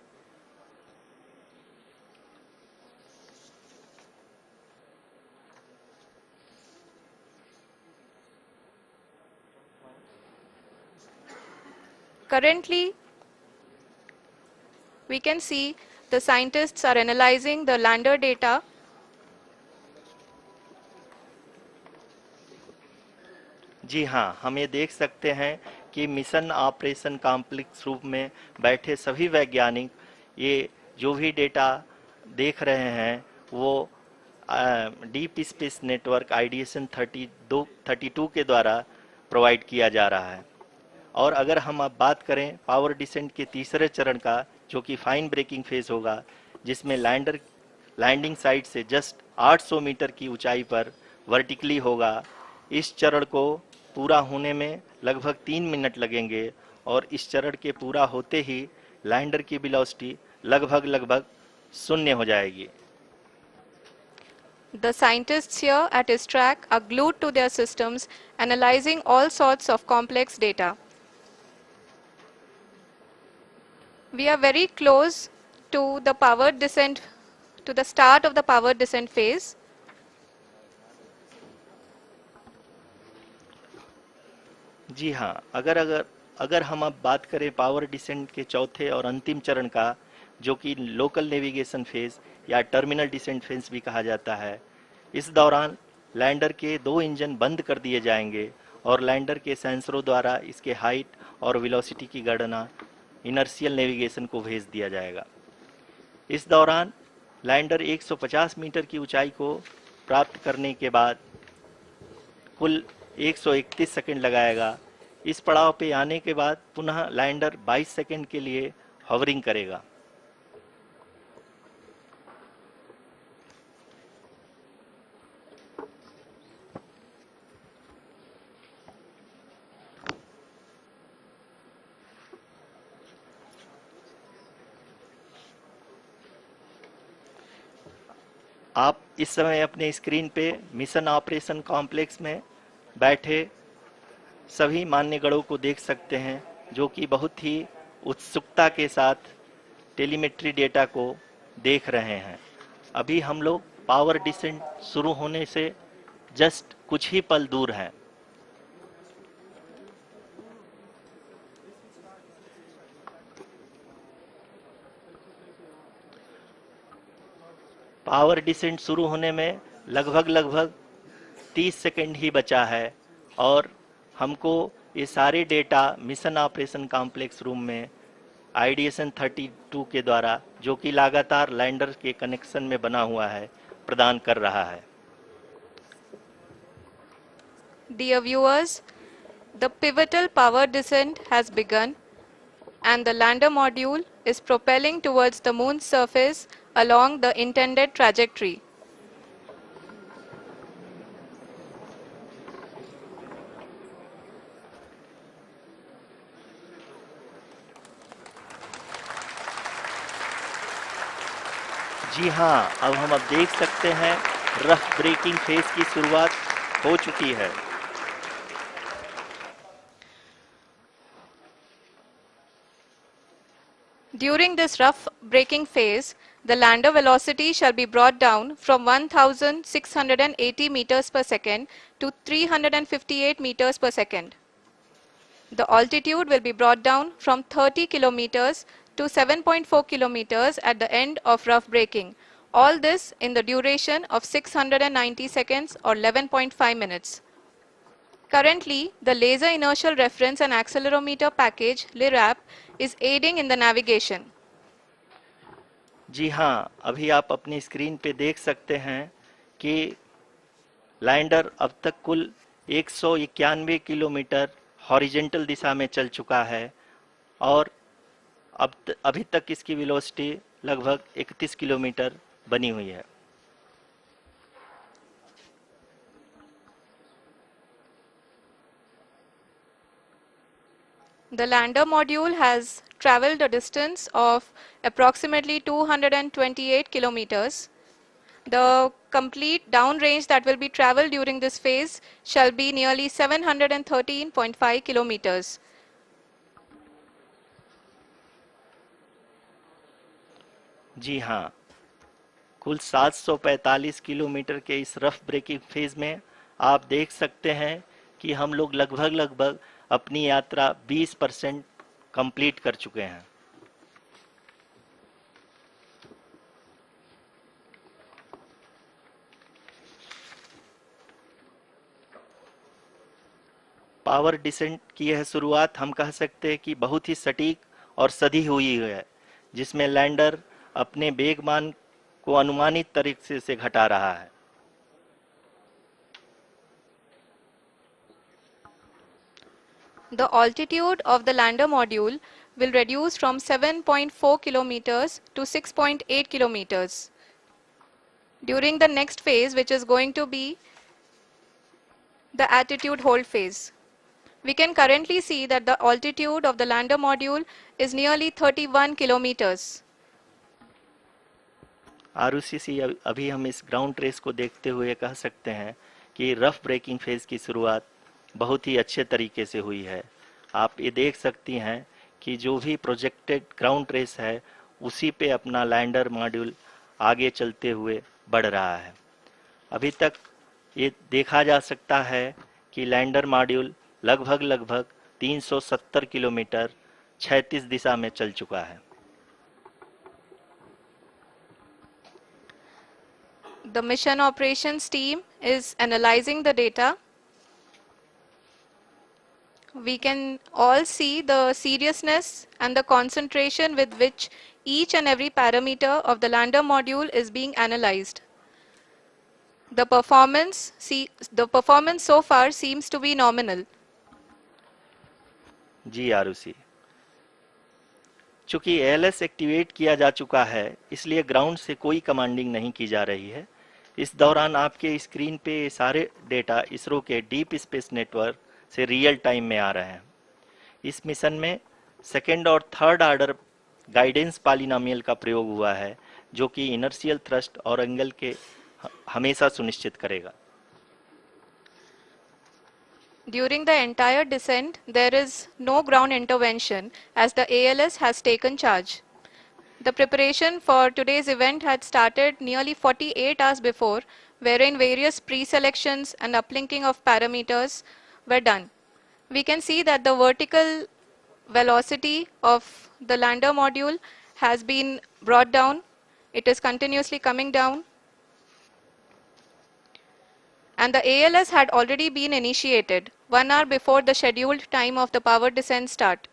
G: Currently, we can see the scientists are analyzing the lander data.
A: जी हाँ, हम ये देख सकते हैं कि mission operation complex रूप में बैठे सभी वैज्ञानिक ये जो भी डेटा देख रहे हैं वो डीप स्पेस नेटवर्क IDSN 32 के द्वारा प्रोवाइड किया जा रहा है। और अगर हम अब बात करें पावर डिसेंट के तीसरे चरण का, जो कि फाइन ब्रेकिंग फेज होगा, जिसमें लैंडर लैंडिंग साइट से जस्ट 800 मीटर की ऊंचाई पर वर्टिकली होगा। इस चरण को पूरा होने में लगभग 3 मिनट लगेंगे और इस चरण के पूरा होते ही लैंडर की वेलोसिटी लगभग शून्य हो जाएगी।
G: The scientists here at ISTRAC are glued to their systems, analyzing all sorts of complex data. We are very close to the powered descent, to the start of the powered descent phase.
A: जी हाँ, अगर हम अब बात करें power descent के चौथे और अंतिम चरण का, जो कि लोकल नेविगेशन फेज या टर्मिनल डिसेंट फेज भी कहा जाता है, इस दौरान लैंडर के 2 इंजन बंद कर दिए जाएंगे और लैंडर के सेंसरों द्वारा इसके हाइट और वेलोसिटी की गणना इनर्शियल नेविगेशन को भेज दिया जाएगा। इस दौरान लैंडर 150 मीटर की ऊंचाई को प्राप्त करने के बाद कुल 131 सेकंड लगाएगा। इस पड़ाव पे आने के बाद पुनः लैंडर 22 सेकंड के लिए हवरिंग करेगा। आप इस समय अपने स्क्रीन पे मिशन ऑपरेशन कॉम्प्लेक्स में बैठे सभी मान्यगणों को देख सकते हैं, जो कि बहुत ही उत्सुकता के साथ टेलीमेट्री डेटा को देख रहे हैं। अभी हम लोग पावर डिसेंट शुरू होने से जस्ट कुछ ही पल दूर हैं। पावर डिसेंट शुरू होने में लगभग 30 सेकंड ही बचा है और हमको ये सारे data mission operation complex room में आईडीएसएन 32 के द्वारा, जो कि लगातार लैंडर के कनेक्शन में बना हुआ है, प्रदान कर रहा है।
G: Dear viewers, the pivotal power descent has begun and the lander module is propelling towards the moon's surface along the intended trajectory.
A: जी हाँ, अब देख सकते हैं रफ ब्रेकिंग फेज की शुरुआत हो चुकी है।
G: During this rough braking phase, the lander velocity shall be brought down from 1680 meters per second to 358 meters per second. The altitude will be brought down from 30 kilometers to 7.4 kilometers at the end of rough braking. All this in the duration of 690 seconds or 11.5 minutes. Currently, the Laser Inertial Reference and Accelerometer package (LIRAP) is aiding in the navigation.
A: जी हाँ, अभी आप अपनी screen पे देख सकते हैं कि lander अब तक कुल 191 किलोमीटर हॉरिजेंटल दिशा में चल चुका है और अभी तक इसकी वेलोसिटी लगभग 31 किलोमीटर बनी हुई है।
G: The lander module has traveled a distance of approximately 228 kilometers. The complete downrange that will be traveled during this phase shall be nearly 713.5 kilometers.
A: जी हाँ, कुल 745 किलोमीटर के इस रफ ब्रेकिंग फेज में आप देख सकते हैं कि हम लोग लगभग अपनी यात्रा 20% कंप्लीट कर चुके हैं। पावर डिसेंट की यह शुरुआत हम कह सकते हैं कि बहुत ही सटीक और सधी हुई है, जिसमें लैंडर अपने वेगमान को अनुमानित तरीके से घटा रहा है।
G: The altitude of the lander module will reduce from 7.4 kilometers to 6.8 kilometers. During the next phase, which is going to be the attitude hold phase. We can currently see that the altitude of the lander module is nearly 31 kilometers.
A: Arushi, अभी हम इस ground trace को देखते हुए कह सकते हैं कि रफ ब्रेकिंग फेज की शुरुआत बहुत ही अच्छे तरीके से हुई है। आप ये देख सकती हैं कि जो भी प्रोजेक्टेड ग्राउंड ट्रेस है उसी पे अपना लैंडर मॉड्यूल आगे चलते हुए बढ़ रहा है। अभी तक ये देखा जा सकता है कि लैंडर मॉड्यूल लगभग 370 किलोमीटर क्षैतिज दिशा में चल चुका है।
G: The mission operations team is analyzing the data. We can all see the seriousness and the concentration with which each and every parameter of the lander module is being analyzed. The performance so far seems to be nominal.
A: जी आरुषि, चूंकि ALS activate किया जा चुका है, इसलिए ground से कोई commanding नहीं की जा रही है। इस दौरान आपके स्क्रीन पे ये सारे डेटा इसरो के डीप स्पेस नेटवर्क से रियल टाइम में आ रहे हैं। इस मिशन में सेकेंड और थर्ड ऑर्डर गाइडेंस पॉलिनोमियल का प्रयोग हुआ है, जो कि इनर्शियल थ्रस्ट और एंगल के हमेशा सुनिश्चित करेगा।
G: During the entire descent, there is no ground intervention as the ALS has taken charge. The preparation for today's event had started nearly 48 hours before, wherein various pre-selections and uplinking of parameters were done. We can see that the vertical velocity of the lander module has been brought down. It is continuously coming down. And the ALS had already been initiated 1 hour before the scheduled time of the power descent start.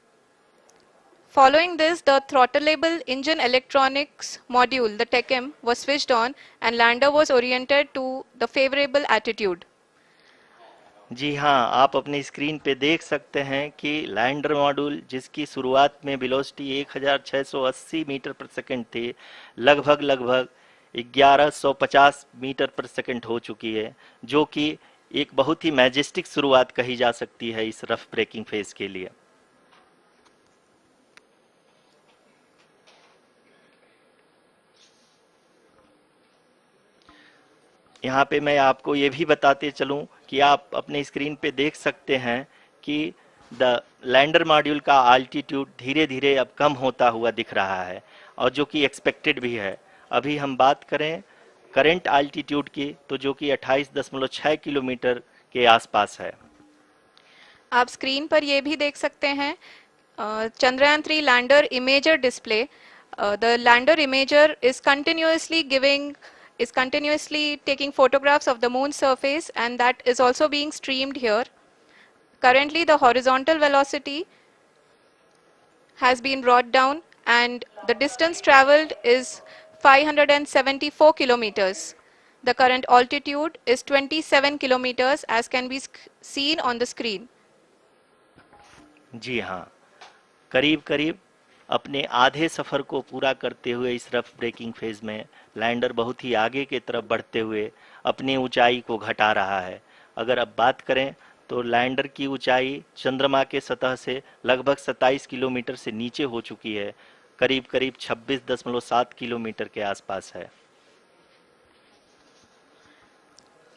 G: Following this, the throttleable engine electronics module, the TECM, was switched on and lander was oriented to the favorable attitude.
A: जी हाँ, आप अपनी screen पे देख सकते हैं कि lander module जिसकी शुरुआत में वेलोसिटी 1680 मीटर पर सेकंड थी, लगभग 1150 मीटर पर सेकंड हो चुकी है, जो कि एक बहुत ही मैजेस्टिक शुरुआत कही जा सकती है इस रफ ब्रेकिंग फेज के लिए। यहाँ पे मैं आपको ये भी बताते चलूं कि आप अपने स्क्रीन पे देख सकते हैं कि द लैंडर मॉड्यूल का आल्टीट्यूड धीरे धीरे अब कम होता हुआ दिख रहा है, और जो कि एक्सपेक्टेड भी है। अभी हम बात करें करंट आल्टीट्यूड की, तो जो कि 28.6 किलोमीटर के आसपास है।
G: आप स्क्रीन पर ये भी देख सकते हैं Chandrayaan 3 lander imager display. The lander imager is continuously taking photographs of the moon's surface, and that is also being streamed here. Currently, the horizontal velocity has been brought down and the distance traveled is 574 kilometers. The current altitude is 27 kilometers as can be seen on the screen.
A: जी हाँ, करीब करीब अपने आधे सफर को पूरा करते हुए इस रफ ब्रेकिंग फेज में लैंडर बहुत ही आगे की तरफ बढ़ते हुए अपनी ऊंचाई को घटा रहा है। अगर अब बात करें तो लैंडर की ऊंचाई चंद्रमा के सतह से लगभग 27 किलोमीटर से नीचे हो चुकी है, करीब करीब 26.7 किलोमीटर के आसपास है।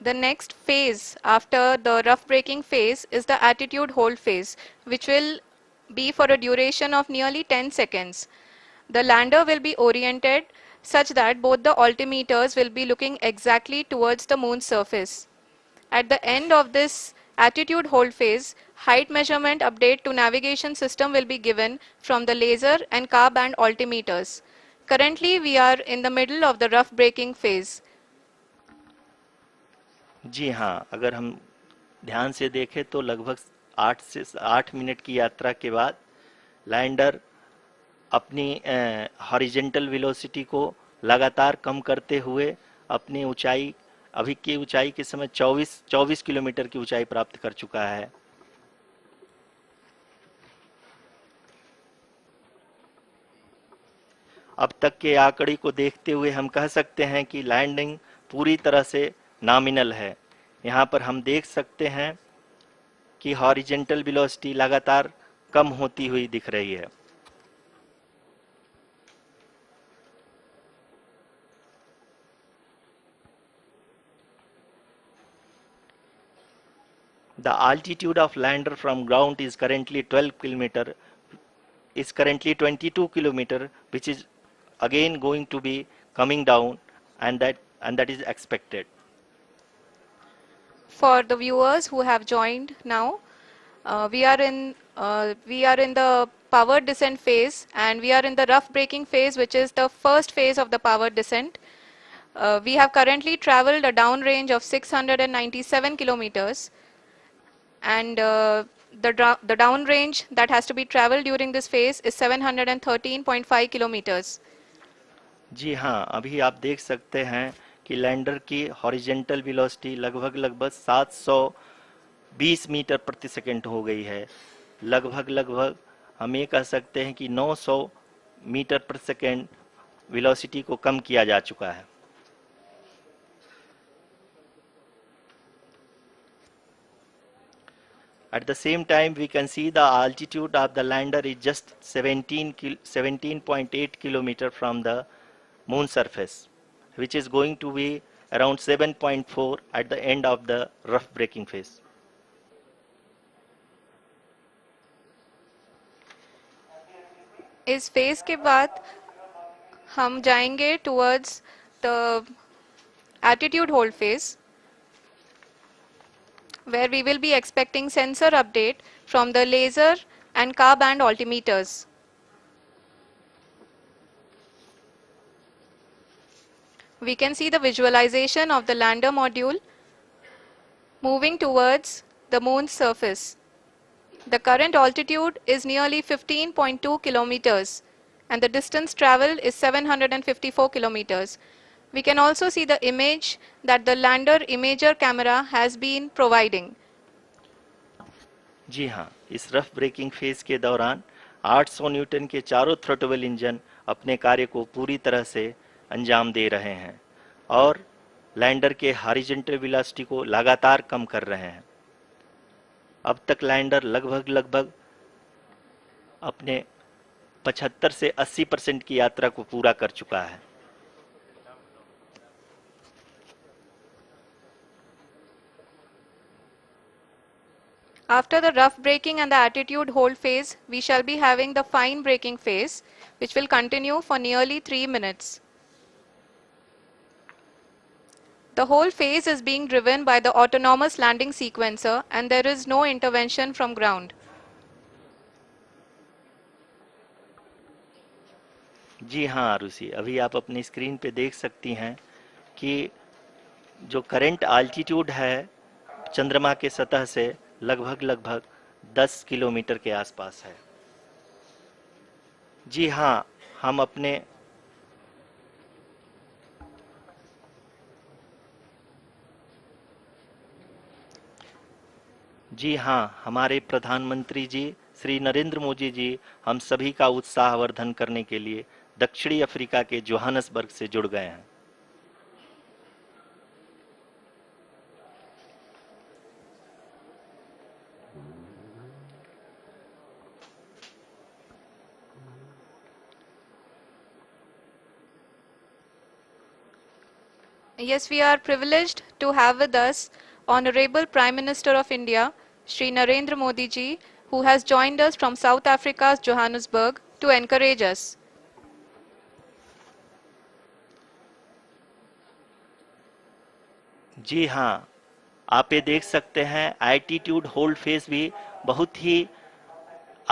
G: The next phase after the rough braking phase is the attitude hold phase, which will be for a duration of nearly 10 seconds. The lander will be oriented such that both the altimeters will be looking exactly towards the moon's surface. At the end of this attitude hold phase, height measurement update to navigation system will be given from the laser and car band altimeters. Currently, we are in the middle of the rough braking phase.
A: जी हाँ, अगर हम ध्यान से देखें तो लगभग 8 minute की यात्रा के बाद लैंडर अपनी हॉरिजेंटल वेलोसिटी को लगातार कम करते हुए अपनी ऊंचाई, अभी की ऊंचाई के समय 24 किलोमीटर की ऊंचाई प्राप्त कर चुका है। अब तक के आंकड़े को देखते हुए हम कह सकते हैं कि लैंडिंग पूरी तरह से नॉमिनल है। यहाँ पर हम देख सकते हैं कि हॉरिजेंटल वेलोसिटी लगातार कम होती हुई दिख रही है। The altitude of lander from ground is currently 22 kilometer, which is again going to be coming down, and that is expected.
G: For the viewers who have joined now, we are in the power descent phase, and we are in the rough braking phase, which is the first phase of the power descent. We have currently traveled a downrange of 697 kilometers, and the downrange that has to be traveled during this phase is 713.5 kilometers.
A: जी हाँ, अभी आप देख सकते हैं कि lander की horizontal velocity लगभग 720 metre प्रति सेकंड हो गई है। लगभग हम ये कह सकते हैं कि 900 मीटर प्रति सेकंड वेलोसिटी को कम किया जा चुका है। At the same time, we can see the altitude of the lander is just 17.8 kilometer from the moon surface, which is going to be around 7.4 at the end of the rough braking phase.
G: इस phase के बाद हम जाएंगे towards the attitude hold phase, where we will be expecting sensor update from the laser and car band altimeters. We can see the visualization of the lander module moving towards the moon's surface. The current altitude is nearly 15.2 kilometers and the distance traveled is 754 kilometers. We can also see the image that the lander imager camera has been providing.
A: जी हाँ, इस rough breaking phase के दौरान 800 Newton के चारों throttle engine अपने कार्य को पूरी तरह से अंजाम दे रहे हैं और लैंडर के हॉरिजॉन्टल वेलोसिटी को लगातार कम कर रहे हैं। अब तक लैंडर लगभग अपने 75 से 80% की यात्रा को पूरा कर चुका है।
G: After the rough braking and the attitude hold phase, we shall be having the fine braking phase, which will continue for nearly 3 minutes. The whole phase is being driven by the autonomous landing sequencer and there is no intervention from ground.
A: जी हाँ आरुषि, अभी आप अपनी screen पे देख सकती हैं कि जो करंट आल्टीट्यूड है चंद्रमा के सतह से लगभग 10 किलोमीटर के आसपास है। जी हाँ, हम अपने जी हाँ, हमारे प्रधानमंत्री जी श्री नरेंद्र मोदी जी हम सभी का उत्साहवर्धन करने के लिए दक्षिणी अफ्रीका के जोहानसबर्ग से जुड़ गए हैं।
G: Yes, we are privileged to have with us Honorable Prime Minister of India, Shri Narendra Modi ji, who has joined us from South Africa's Johannesburg to encourage us.
A: जी हाँ, आप ये देख सकते हैं एल्टीट्यूड होल्ड फेज भी बहुत ही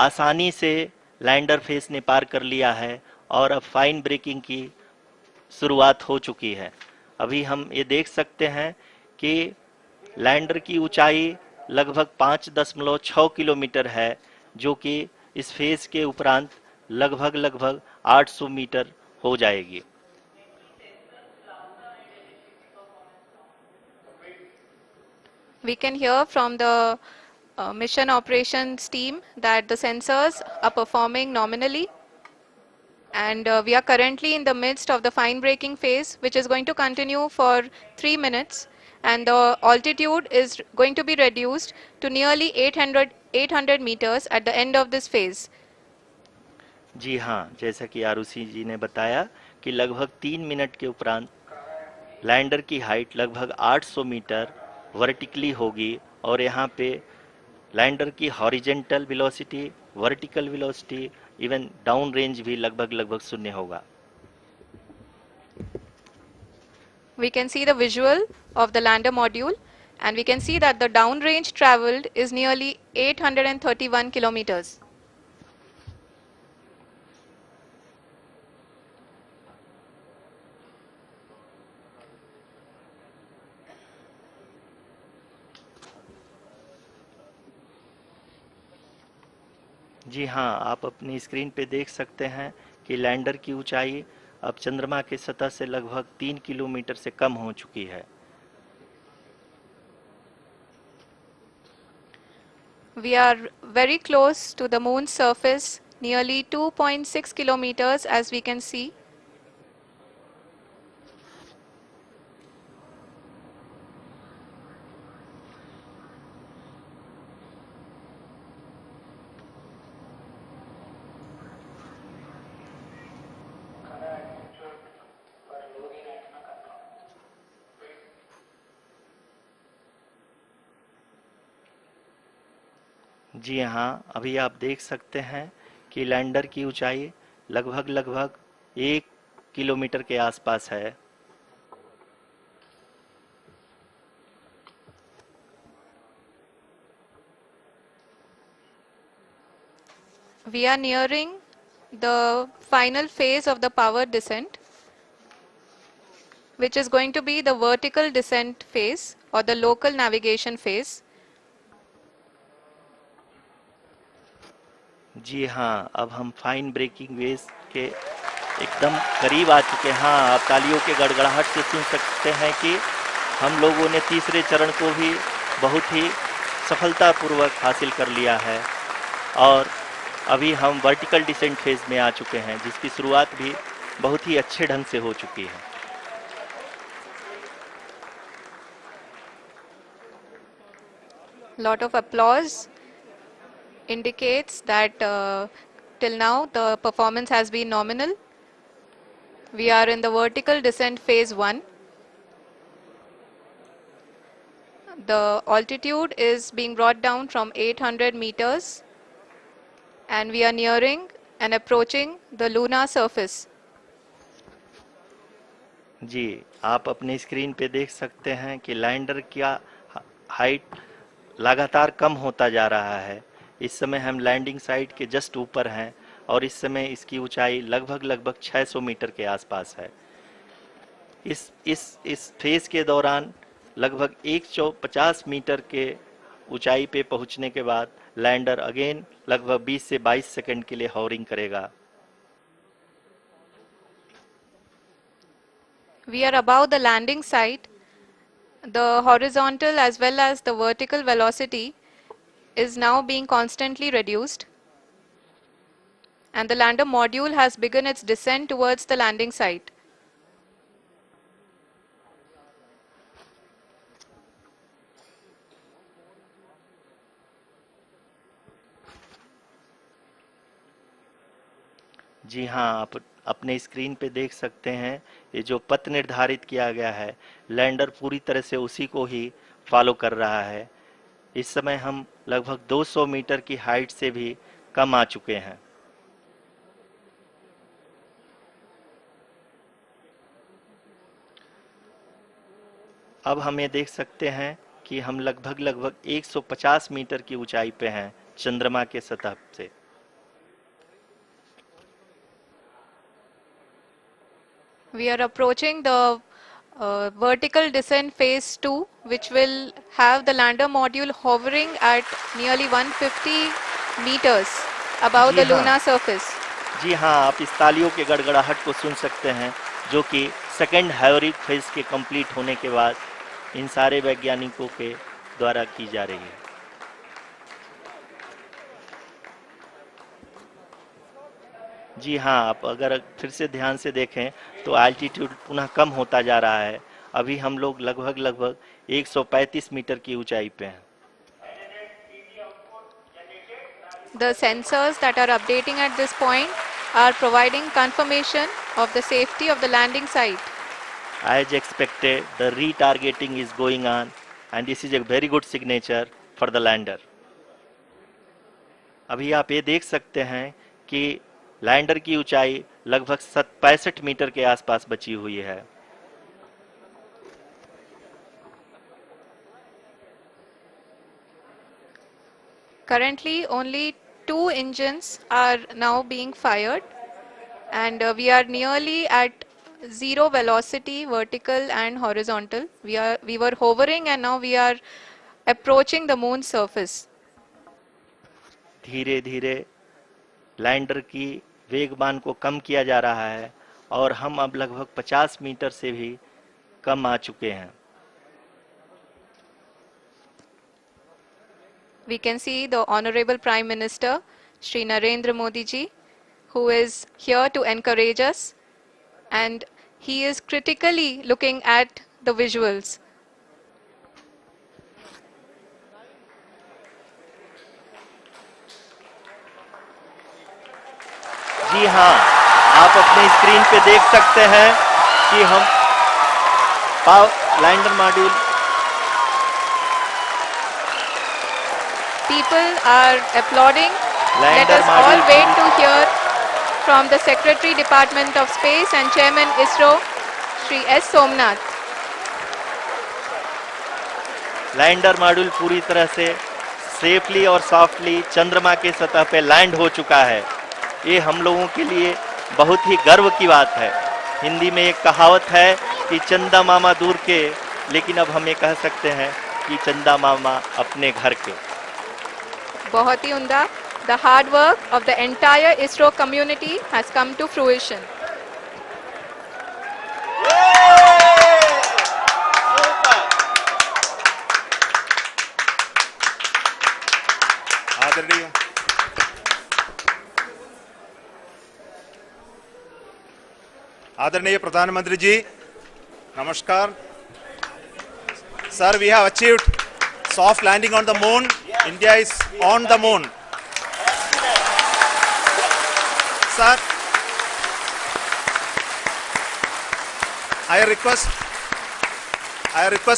A: आसानी से लैंडर फेज ने पार कर लिया है और अब फाइन ब्रेकिंग की शुरुआत हो चुकी है। अभी हम ये देख सकते हैं कि लैंडर की ऊंचाई लगभग 5.6 किलोमीटर है, जो कि इस फेज के उपरांत लगभग 800 मीटर हो जाएगी।
G: We can hear from the mission operations team that the sensors are performing nominally, and we are currently in the midst of the fine braking phase, which is going to continue for 3 minutes, and the altitude is going to be reduced to nearly 800 meters at the end of this phase.
A: जी हाँ, जैसा कि आरुषि जी ने बताया कि लगभग 3 minute के उपरांत lander की हाइट लगभग 800 मीटर वर्टिकली होगी और यहाँ पे लैंडर की horizontal velocity, vertical velocity, even down range भी लगभग शून्य होगा।
G: We can see the visual of the lander module and we can see that the downrange traveled is nearly 831 kilometers.
A: जी हाँ, आप अपनी स्क्रीन पे देख सकते हैं कि लैंडर की ऊंचाई अब चंद्रमा की सतह से लगभग 3 किलोमीटर से कम हो चुकी है।
G: We are very close to the moon's surface, nearly 2.6 kilometers as we can see.
A: जी हाँ, अभी आप देख सकते हैं कि लैंडर की ऊंचाई लगभग 1 किलोमीटर के आसपास है।
G: We are nearing the final phase of the power descent, which is going to be the vertical descent phase or the local navigation phase.
A: जी हाँ, अब हम फाइन ब्रेकिंग वेव्स के एकदम करीब आ चुके हैं। हाँ, आप तालियों के गड़गड़ाहट से सुन सकते हैं कि हम लोगों ने तीसरे चरण को भी बहुत ही सफलतापूर्वक हासिल कर लिया है और अभी हम वर्टिकल डिसेंट फेज में आ चुके हैं, जिसकी शुरुआत भी बहुत ही अच्छे ढंग से हो चुकी है।
G: Lot of applause indicates that till now the performance has been nominal. We are in the vertical descent phase 1. The altitude is being brought down from 800 meters and we are nearing and approaching the lunar surface.
A: जी, आप अपने screen पे देख सकते हैं कि lander का height लगातार कम होता जा रहा है। इस समय हम लैंडिंग साइट के जस्ट ऊपर हैं और इस समय इसकी ऊंचाई लगभग 600 मीटर के आसपास है। इस फेज के दौरान लगभग 150 मीटर के ऊंचाई पे पहुंचने के बाद लैंडर अगेन लगभग 20 से 22 सेकंड के लिए हॉवरिंग करेगा।
G: We are above the landing site. The horizontal as well as the vertical velocity is now being constantly reduced. And the lander module has begun its descent towards the landing site.
A: जी हाँ, आप अपने screen पे देख सकते हैं ये जो पथ निर्धारित किया गया है, लैंडर पूरी तरह से उसी को ही फॉलो कर रहा है। इस समय हम लगभग 200 मीटर की हाइट से भी कम आ चुके हैं। अब हम ये देख सकते हैं कि हम लगभग 150 मीटर की ऊंचाई पे हैं चंद्रमा के सतह से।
G: We are approaching the vertical descent phase 2, which will have the lander module hovering at nearly 150 meters above
A: ji
G: the
A: हाँ।
G: lunar surface.
A: जी हाँ, आप इस तालियों के गड़गड़ाहट को सुन सकते हैं, जो कि सेकेंड हाइवरिक फेज के कंप्लीट होने के बाद इन सारे वैज्ञानिकों के द्वारा की जा रही है। जी हाँ, आप अगर फिर से ध्यान से देखें तो एल्टीट्यूड पुनः कम होता जा रहा है। अभी हम लोग लगभग 135 मीटर की ऊंचाई पे हैं।
G: The sensors that are updating at this point are providing confirmation of the safety of the landing site.
A: As expected, the retargeting is going on and this is a very good signature for the lander. अभी आप ये देख सकते हैं कि lander की ऊंचाई लगभग 65 मीटर के आसपास बची हुई है।
G: Currently, only 2 engines are now being fired, and we are nearly at zero velocity, vertical and horizontal. We were hovering, and now we are approaching the moon's surface.
A: धीरे धीरे लैंडर की वेगमान को कम किया जा रहा है और हम अब लगभग 50 मीटर से भी कम आ चुके हैं।
G: We can see the Honorable Prime Minister, Shri Narendra Modi ji, who is here to encourage us, and he is critically looking at the visuals.
A: जी हाँ, आप अपने स्क्रीन पे देख सकते हैं कि हम lander module
G: People are applauding. Let
A: Lander
G: us all
A: module
G: wait to hear from the Secretary Department of Space and Chairman ISRO, Shri S. Somnath.
A: Lander module पूरी तरह से सेफली और सॉफ्टली चंद्रमा के सतह पे लैंड हो चुका है। ये हम लोगों के लिए बहुत ही गर्व की बात है। हिंदी में एक कहावत है कि चंदा मामा दूर के, लेकिन अब हम ये कह सकते हैं कि चंदा मामा अपने घर के।
G: बहुत ही उम्दा। The hard work of the entire ISRO community has come to fruition.
B: आदरणीय आदरणीय प्रधानमंत्री जी, नमस्कार। Sir, we have achieved soft landing on the moon. India is on the moon. Sir, I request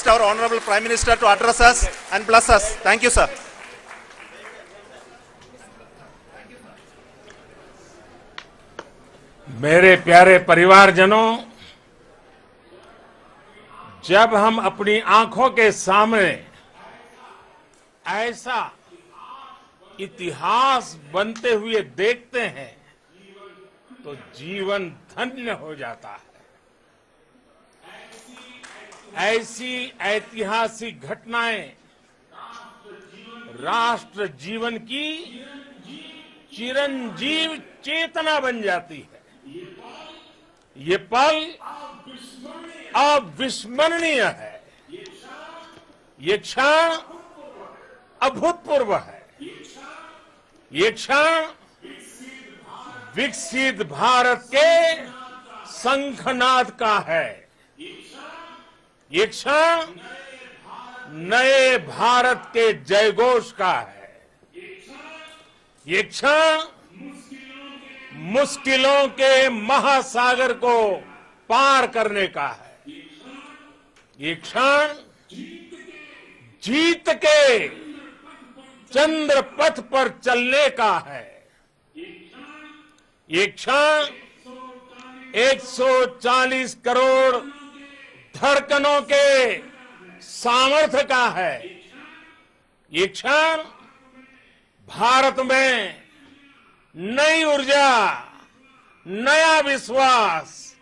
B: our Honorable Prime Minister to address us and bless us. Thank you, sir.
H: मेरे प्यारे परिवारजनों, जब हम अपनी आंखों के सामने ऐसा इतिहास बनते हुए देखते हैं तो जीवन धन्य हो जाता है। ऐसी ऐतिहासिक घटनाएं राष्ट्र जीवन की चिरंजीव चेतना बन जाती है। ये पल अविस्मरणीय है। ये क्षण अभूतपूर्व है। ये क्षण विकसित भारत के शंखनाद का है। ये क्षण नए भारत के जयघोष का है। ये क्षण मुश्किलों के महासागर को पार करने का है। ये क्षण जीत के चंद्र पथ पर चलने का है। ये क्षण 140 करोड़ धड़कनों के सामर्थ्य का है। ये क्षण भारत में नई ऊर्जा, नया विश्वास,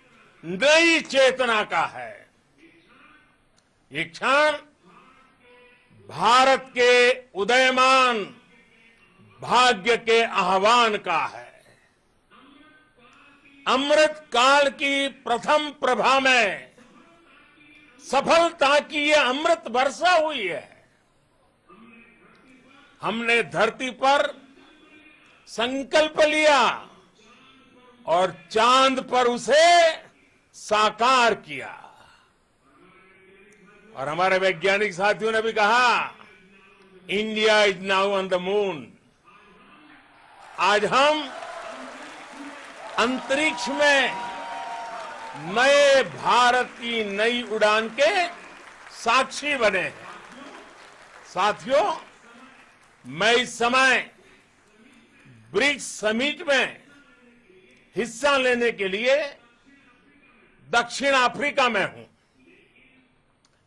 H: नई चेतना का है। ये क्षण भारत के उदयमान भाग्य के आह्वान का है। अमृत काल की प्रथम प्रभा में सफलता की ये अमृत वर्षा हुई है। हमने धरती पर संकल्प लिया और चांद पर उसे साकार किया। और हमारे वैज्ञानिक साथियों ने भी कहा, India is now on the moon. आज हम अंतरिक्ष में नए भारत की नई उड़ान के साक्षी बने हैं। साथियों, मैं इस समय ब्रिक्स समिट में हिस्सा लेने के लिए दक्षिण अफ्रीका में हूं,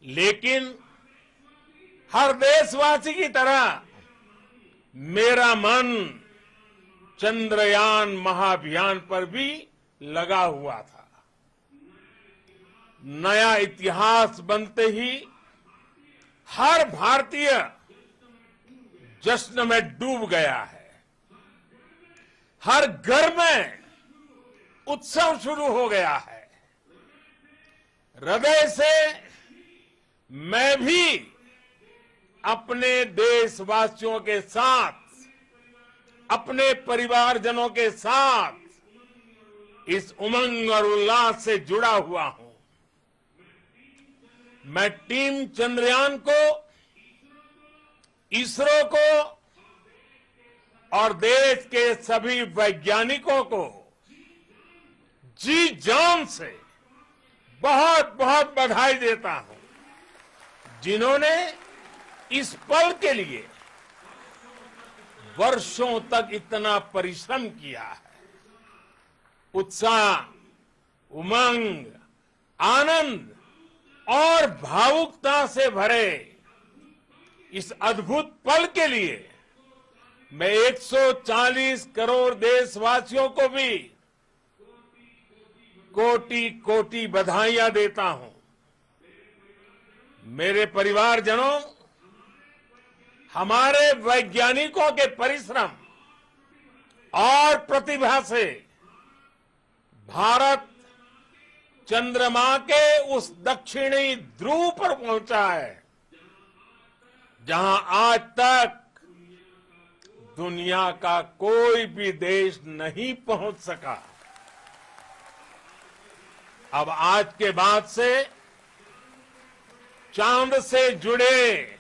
H: लेकिन हर देशवासी की तरह मेरा मन चंद्रयान महाअभियान पर भी लगा हुआ था। नया इतिहास बनते ही हर भारतीय जश्न में डूब गया है। हर घर में उत्सव शुरू हो गया है। हृदय से मैं भी अपने देशवासियों के साथ, अपने परिवारजनों के साथ इस उमंग और उल्लास से जुड़ा हुआ हूं। मैं टीम चंद्रयान को, इसरो को और देश के सभी वैज्ञानिकों को जी जान से बहुत बहुत बधाई देता हूं, जिन्होंने इस पल के लिए वर्षों तक इतना परिश्रम किया है। उत्साह, उमंग, आनंद और भावुकता से भरे इस अद्भुत पल के लिए मैं 140 करोड़ देशवासियों को भी कोटि कोटि बधाइयां देता हूं। मेरे परिवारजनों, हमारे वैज्ञानिकों के परिश्रम और प्रतिभा से भारत चंद्रमा के उस दक्षिणी ध्रुव पर पहुंचा है जहां आज तक दुनिया का कोई भी देश नहीं पहुंच सका। अब आज के बाद से चांद से जुड़े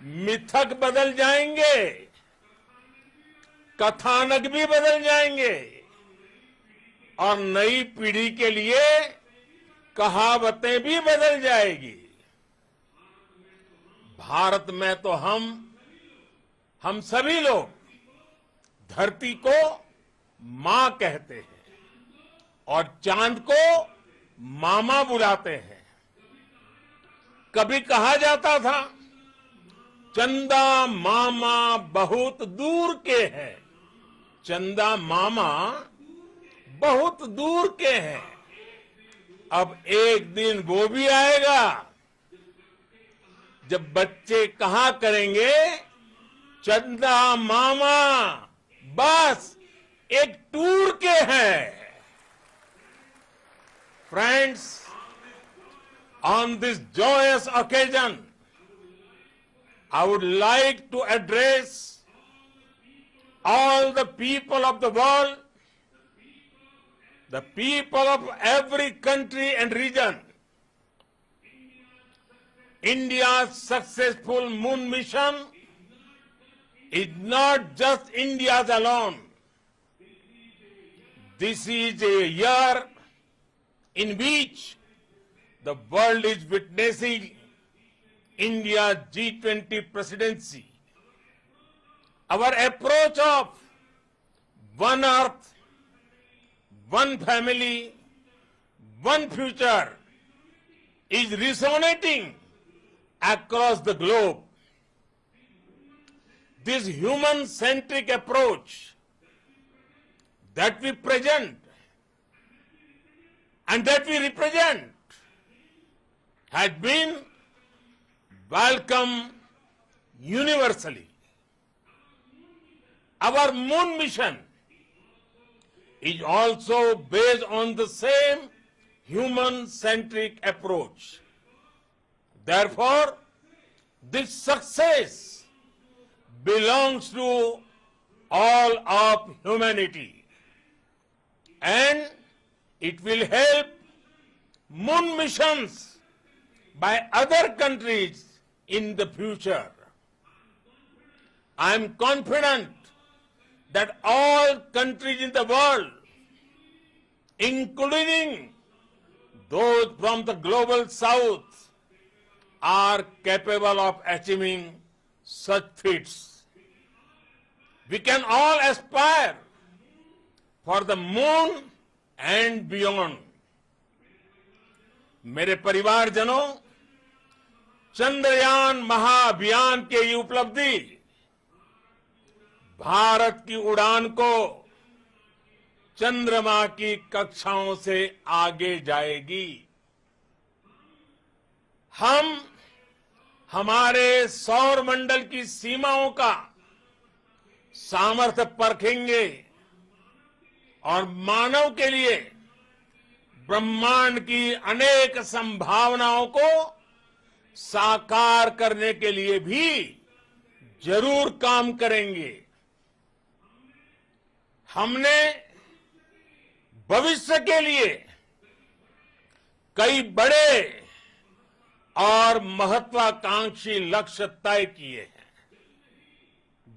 H: मिथक बदल जाएंगे, कथानक भी बदल जाएंगे और नई पीढ़ी के लिए कहावतें भी बदल जाएगी। भारत में तो हम सभी लोग धरती को मां कहते हैं और चांद को मामा बुलाते हैं। कभी कहा जाता था, चंदा मामा बहुत दूर के हैं। चंदा मामा बहुत दूर के हैं। अब एक दिन वो भी आएगा जब बच्चे कहा करेंगे, चंदा मामा बस एक टूर के हैं। Friends, on this joyous occasion, I would like to address all the people of the world, the people of every country and region. India's successful moon mission is not just India's alone. This is a year in which the world is witnessing India's G20 presidency. Our approach of one earth, one family, one future is resonating across the globe. This human-centric approach that we present and that we represent has been welcomed universally. Our moon mission is also based on the same human-centric approach. Therefore, this success belongs to all of humanity, and it will help moon missions by other countries in the future. I am confident that all countries in the world, including those from the global south, are capable of achieving such feats. We can all aspire for the moon and beyond. मेरे परिवारजनों, चंद्रयान महाअभियान की ये उपलब्धि भारत की उड़ान को चंद्रमा की कक्षाओं से आगे जाएगी। हम हमारे सौर मंडल की सीमाओं का सामर्थ्य परखेंगे और मानव के लिए ब्रह्मांड की अनेक संभावनाओं को साकार करने के लिए भी जरूर काम करेंगे। हमने भविष्य के लिए कई बड़े और महत्वाकांक्षी लक्ष्य तय किए हैं।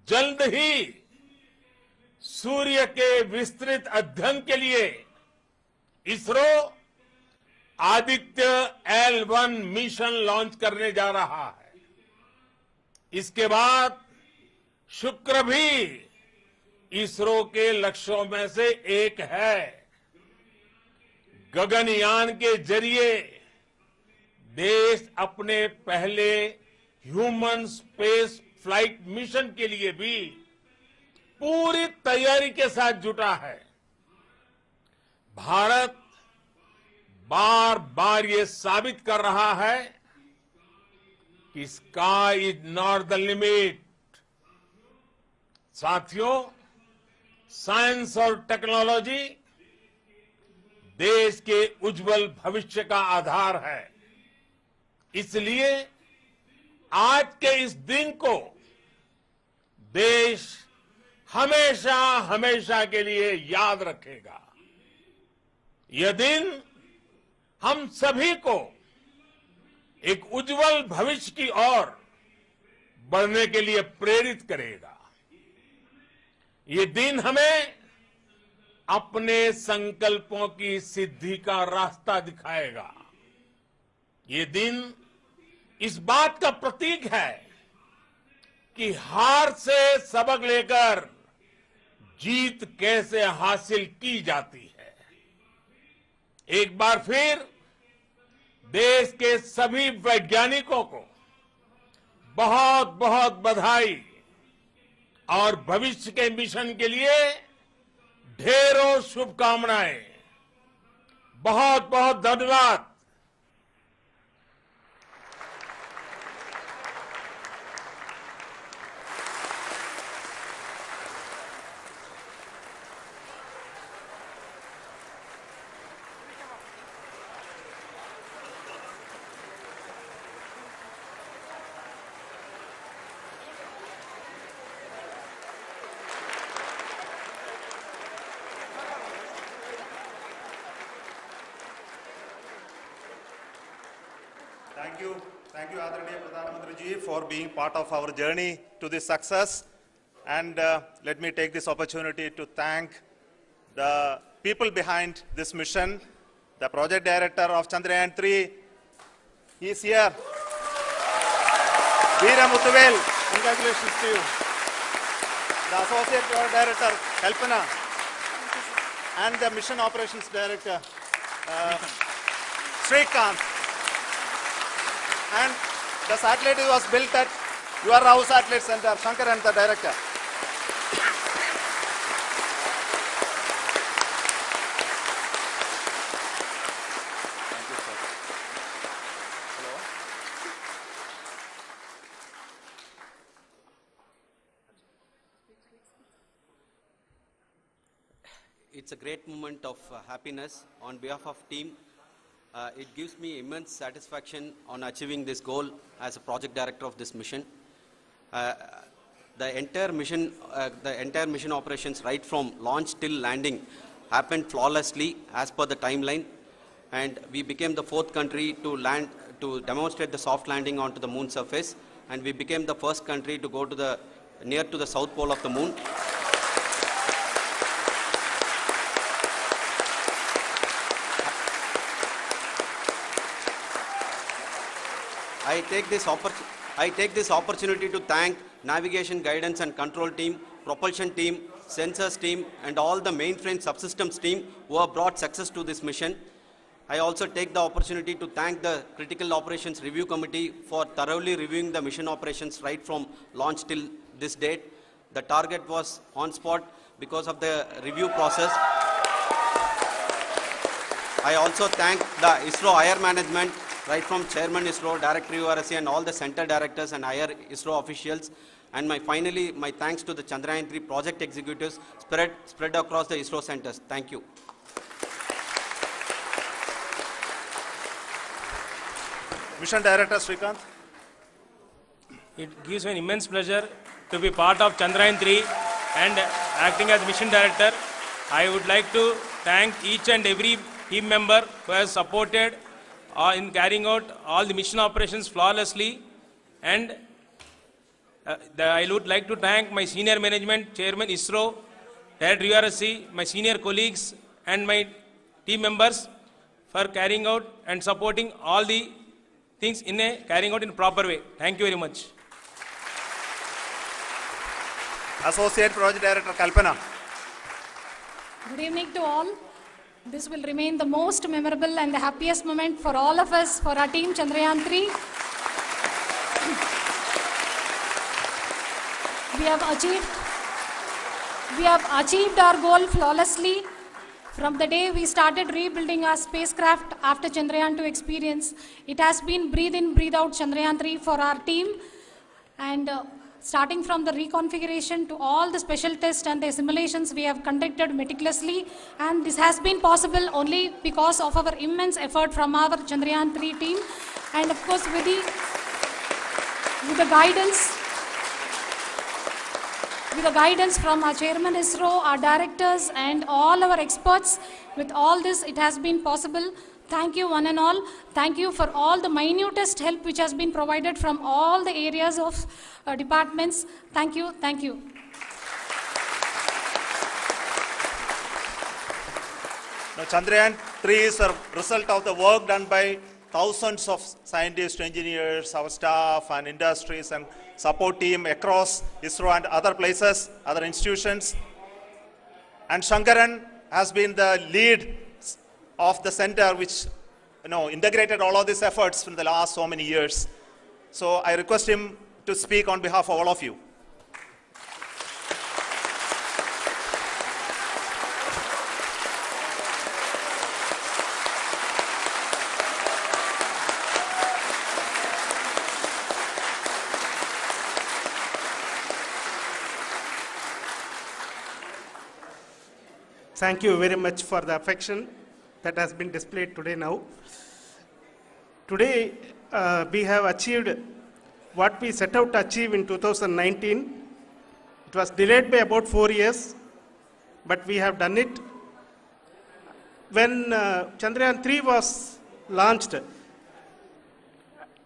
H: जल्द ही सूर्य के विस्तृत अध्ययन के लिए ISRO Aditya L1 mission launch करने जा रहा है। इसके बाद शुक्र भी इसरो के लक्ष्यों में से एक है। गगनयान के जरिए देश अपने पहले ह्यूमन स्पेस फ्लाइट मिशन के लिए भी पूरी तैयारी के साथ जुटा है। भारत बार बार ये साबित कर रहा है कि sky is not the limit. साथियों, साइंस और टेक्नोलॉजी देश के उज्जवल भविष्य का आधार है। इसलिए आज के इस दिन को देश हमेशा हमेशा के लिए याद रखेगा। यह दिन हम सभी को एक उज्जवल भविष्य की ओर बढ़ने के लिए प्रेरित करेगा। ये दिन हमें अपने संकल्पों की सिद्धि का रास्ता दिखाएगा। ये दिन इस बात का प्रतीक है कि हार से सबक लेकर जीत कैसे हासिल की जाती है। एक बार फिर देश के सभी वैज्ञानिकों को बहुत बहुत बधाई और भविष्य के मिशन के लिए ढेरों शुभकामनाएं। बहुत बहुत धन्यवाद।
I: Thank you, Adaraniya Pradhan Mantri ji, for being part of our journey to this success. And let me take this opportunity to thank the people behind this mission, the project director of Chandrayaan-3. He is here. Veera Muthuvel, congratulations to you. The associate project director, Kalpana, and the mission operations director, Srikanth. And the satellite was built at your house satellite center, Shankar and the director. Thank you, sir. Hello.
E: It's a great moment of happiness on behalf of team. It gives me immense satisfaction on achieving this goal as a project director of this mission. The entire mission operations, right from launch till landing, happened flawlessly as per the timeline, and we became the 4th country to land to demonstrate the soft landing onto the moon surface, and we became the first country to go to near to the south pole of the moon. I take this opportunity to thank navigation, guidance and control team, propulsion team, sensors team and all the mainframe subsystems team who have brought success to this mission. I also take the opportunity to thank the Critical Operations Review Committee for thoroughly reviewing the mission operations right from launch till this date. The target was on spot because of the review process. I also thank the ISRO higher management, right from Chairman ISRO, Director URSC and all the center directors and higher ISRO officials. And finally, my thanks to the Chandrayaan-3 project executives spread across the ISRO centers. Thank you.
I: Mission Director Srikanth.
J: It gives me an immense pleasure to be part of Chandrayaan-3 and acting as Mission Director. I would like to thank each and every team member who has supported in carrying out all the mission operations flawlessly, and I would like to thank my senior management, Chairman ISRO, Director URSC, my senior colleagues and my team members for carrying out and supporting all the things carrying out in a proper way. Thank you very much.
I: Associate Project Director Kalpana.
K: Good evening to all. This will remain the most memorable and the happiest moment for all of us, for our team Chandrayaan 3. We have achieved our goal flawlessly. From the day we started rebuilding our spacecraft after Chandrayaan 2 experience, it has been breathe in, breathe out Chandrayaan 3 for our team. And starting from the reconfiguration to all the special tests and the simulations we have conducted meticulously, and this has been possible only because of our immense effort from our Chandrayaan 3 team, and of course with the guidance from our chairman ISRO, our directors and all our experts. With all this, it has been possible. Thank you one and all. Thank you for all the minutest help which has been provided from all the areas of departments. Thank you. Thank you.
I: Now, Chandrayaan 3 is a result of the work done by thousands of scientists, engineers, our staff and industries and support team across ISRO and other places, other institutions. And Shankaran has been the lead of the center which integrated all of these efforts in the last so many years. So I request him to speak on behalf of all of you.
L: Thank you very much for the affection that has been displayed today now. Today, we have achieved what we set out to achieve in 2019. It was delayed by about 4 years, but we have done it. When Chandrayaan 3 was launched,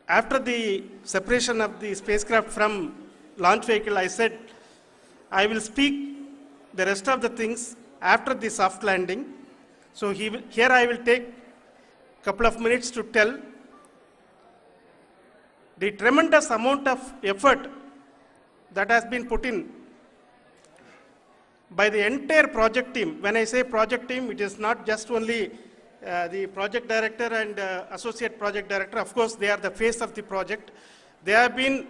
L: after the separation of the spacecraft from launch vehicle, I said, I will speak the rest of the things after the soft landing. So here I will take a couple of minutes to tell the tremendous amount of effort that has been put in by the entire project team. When I say project team, it is not just only the project director and associate project director. Of course, they are the face of the project. They have been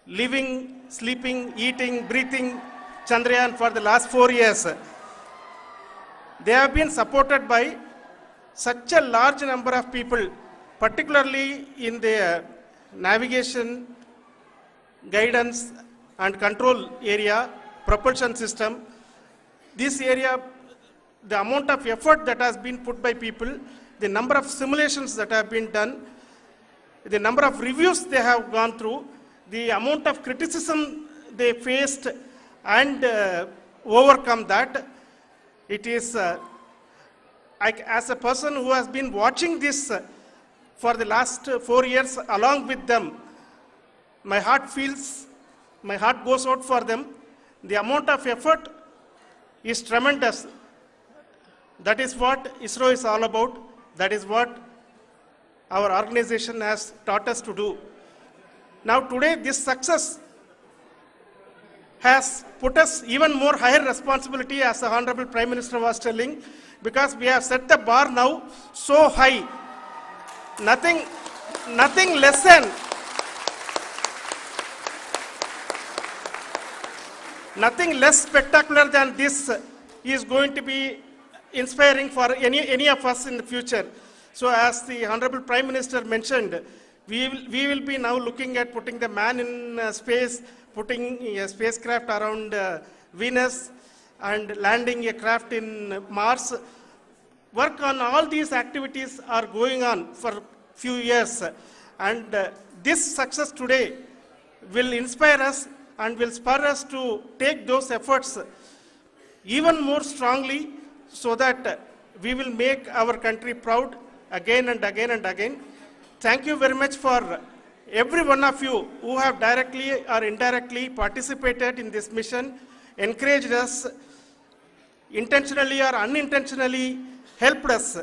L: living, sleeping, eating, breathing Chandrayaan for the last 4 years. They have been supported by such a large number of people, particularly in the navigation, guidance and control area, propulsion system. This area, the amount of effort that has been put by people, the number of simulations that have been done, the number of reviews they have gone through, the amount of criticism they faced and overcome that. It is, as a person who has been watching this for the last 4 years along with them, my heart goes out for them. The amount of effort is tremendous. That is what ISRO is all about. That is what our organization has taught us to do. Now today, this success has put us even more higher responsibility, as the Honorable Prime Minister was telling, because we have set the bar now so high. Nothing less spectacular than this is going to be inspiring for any of us in the future. So as the Honorable Prime Minister mentioned, we will be now looking at putting the man in space, putting a spacecraft around Venus and landing a craft in Mars. Work on all these activities are going on for a few years. And this success today will inspire us and will spur us to take those efforts even more strongly so that we will make our country proud again and again and again. Thank you very much for every one of you who have directly or indirectly participated in this mission, encouraged us, intentionally or unintentionally helped us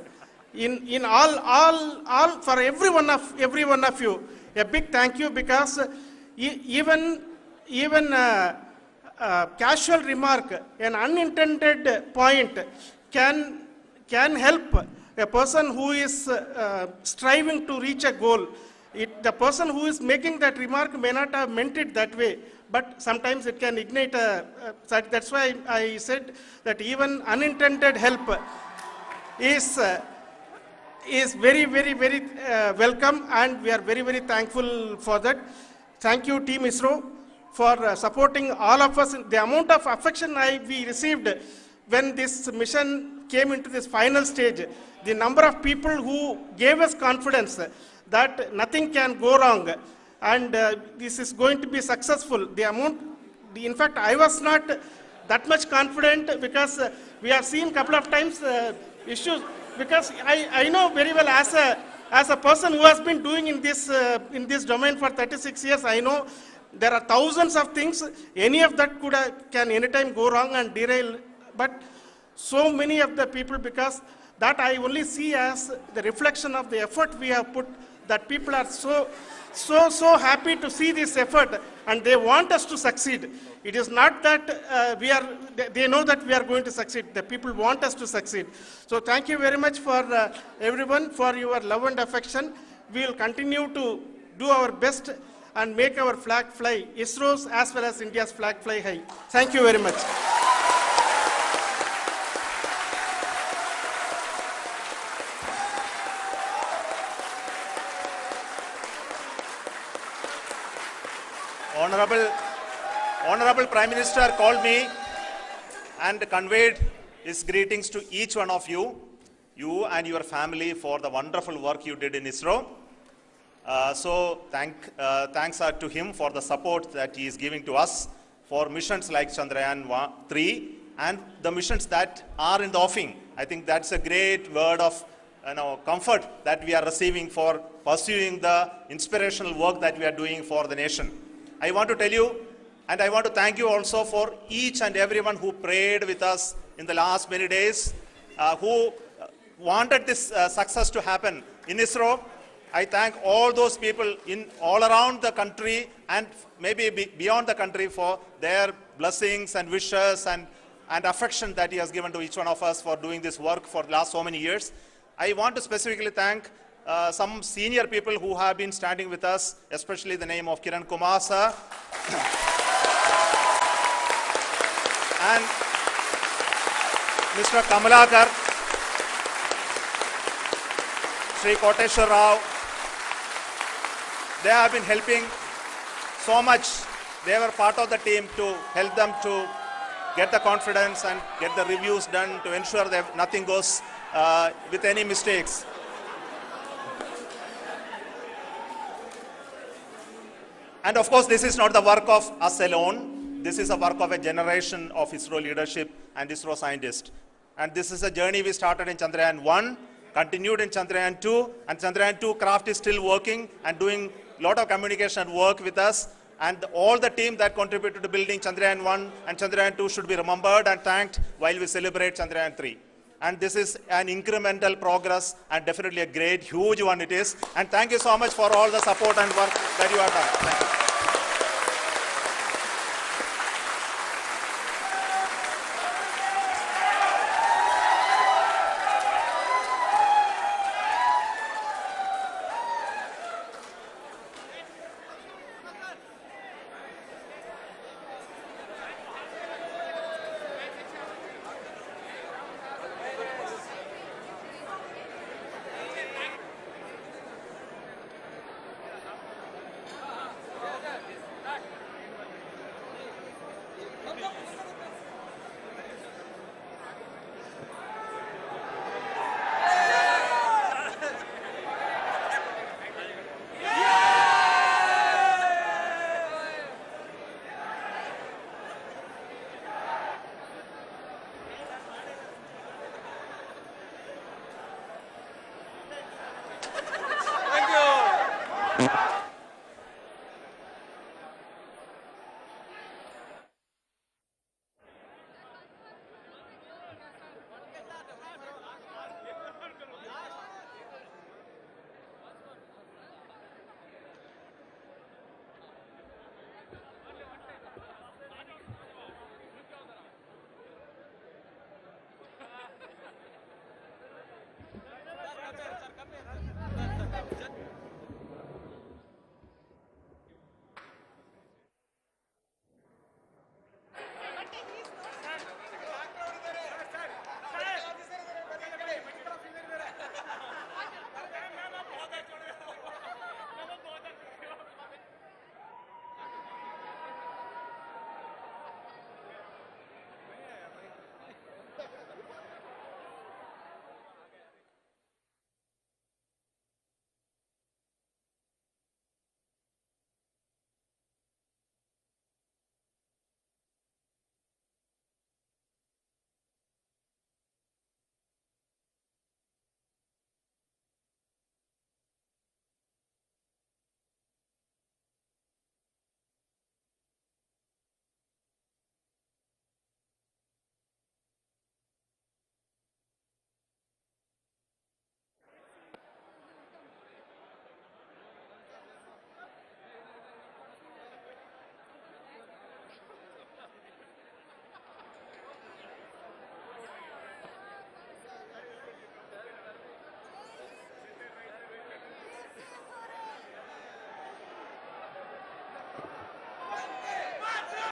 L: in all for every one of you. A big thank you, because even casual remark, an unintended point can help a person who is striving to reach a goal. The person who is making that remark may not have meant it that way, but sometimes it can ignite that's why I said that even unintended help is very, very, very welcome, and we are very, very thankful for that. Thank you, Team ISRO, for supporting all of us. The amount of affection we received when this mission came into this final stage, the number of people who gave us confidence that nothing can go wrong and this is going to be successful. In fact, I was not that much confident because we have seen a couple of times issues. Because I know very well as a person who has been doing in this domain for 36 years, I know there are thousands of things. Any of that can anytime go wrong and derail. But so many of the people, because that I only see as the reflection of the effort we have put, that people are so happy to see this effort and they want us to succeed. It is not that they know that we are going to succeed. The people want us to succeed. So thank you very much for everyone for your love and affection. We will continue to do our best and make our flag fly, ISRO's as well as India's flag fly high. Thank you very much.
I: Honorable Prime Minister called me and conveyed his greetings to each one of you and your family for the wonderful work you did in ISRO. So thanks are to him for the support that he is giving to us for missions like Chandrayaan 3 and the missions that are in the offing. I think that's a great word of comfort that we are receiving for pursuing the inspirational work that we are doing for the nation. I want to tell you, and I want to thank you also for each and everyone who prayed with us in the last many days, who wanted this success to happen in ISRO. I thank all those people all around the country and maybe beyond the country for their blessings and wishes and affection that he has given to each one of us for doing this work for the last so many years. I want to specifically thank some senior people who have been standing with us, especially the name of Kiran Kumar sir and Mr. Kamalakar, Sri Koteshwar Rao. They have been helping so much. They were part of the team to help them to get the confidence and get the reviews done to ensure that nothing goes with any mistakes. And of course, this is not the work of us alone. This is a work of a generation of ISRO leadership and ISRO scientists. And this is a journey we started in Chandrayaan 1, continued in Chandrayaan 2, and Chandrayaan 2 craft is still working and doing a lot of communication work with us. And all the team that contributed to building Chandrayaan 1 and Chandrayaan 2 should be remembered and thanked while we celebrate Chandrayaan 3. And this is an incremental progress and definitely a great, huge one it is. And thank you so much for all the support and work that you have done. Thank you.
B: Thank you.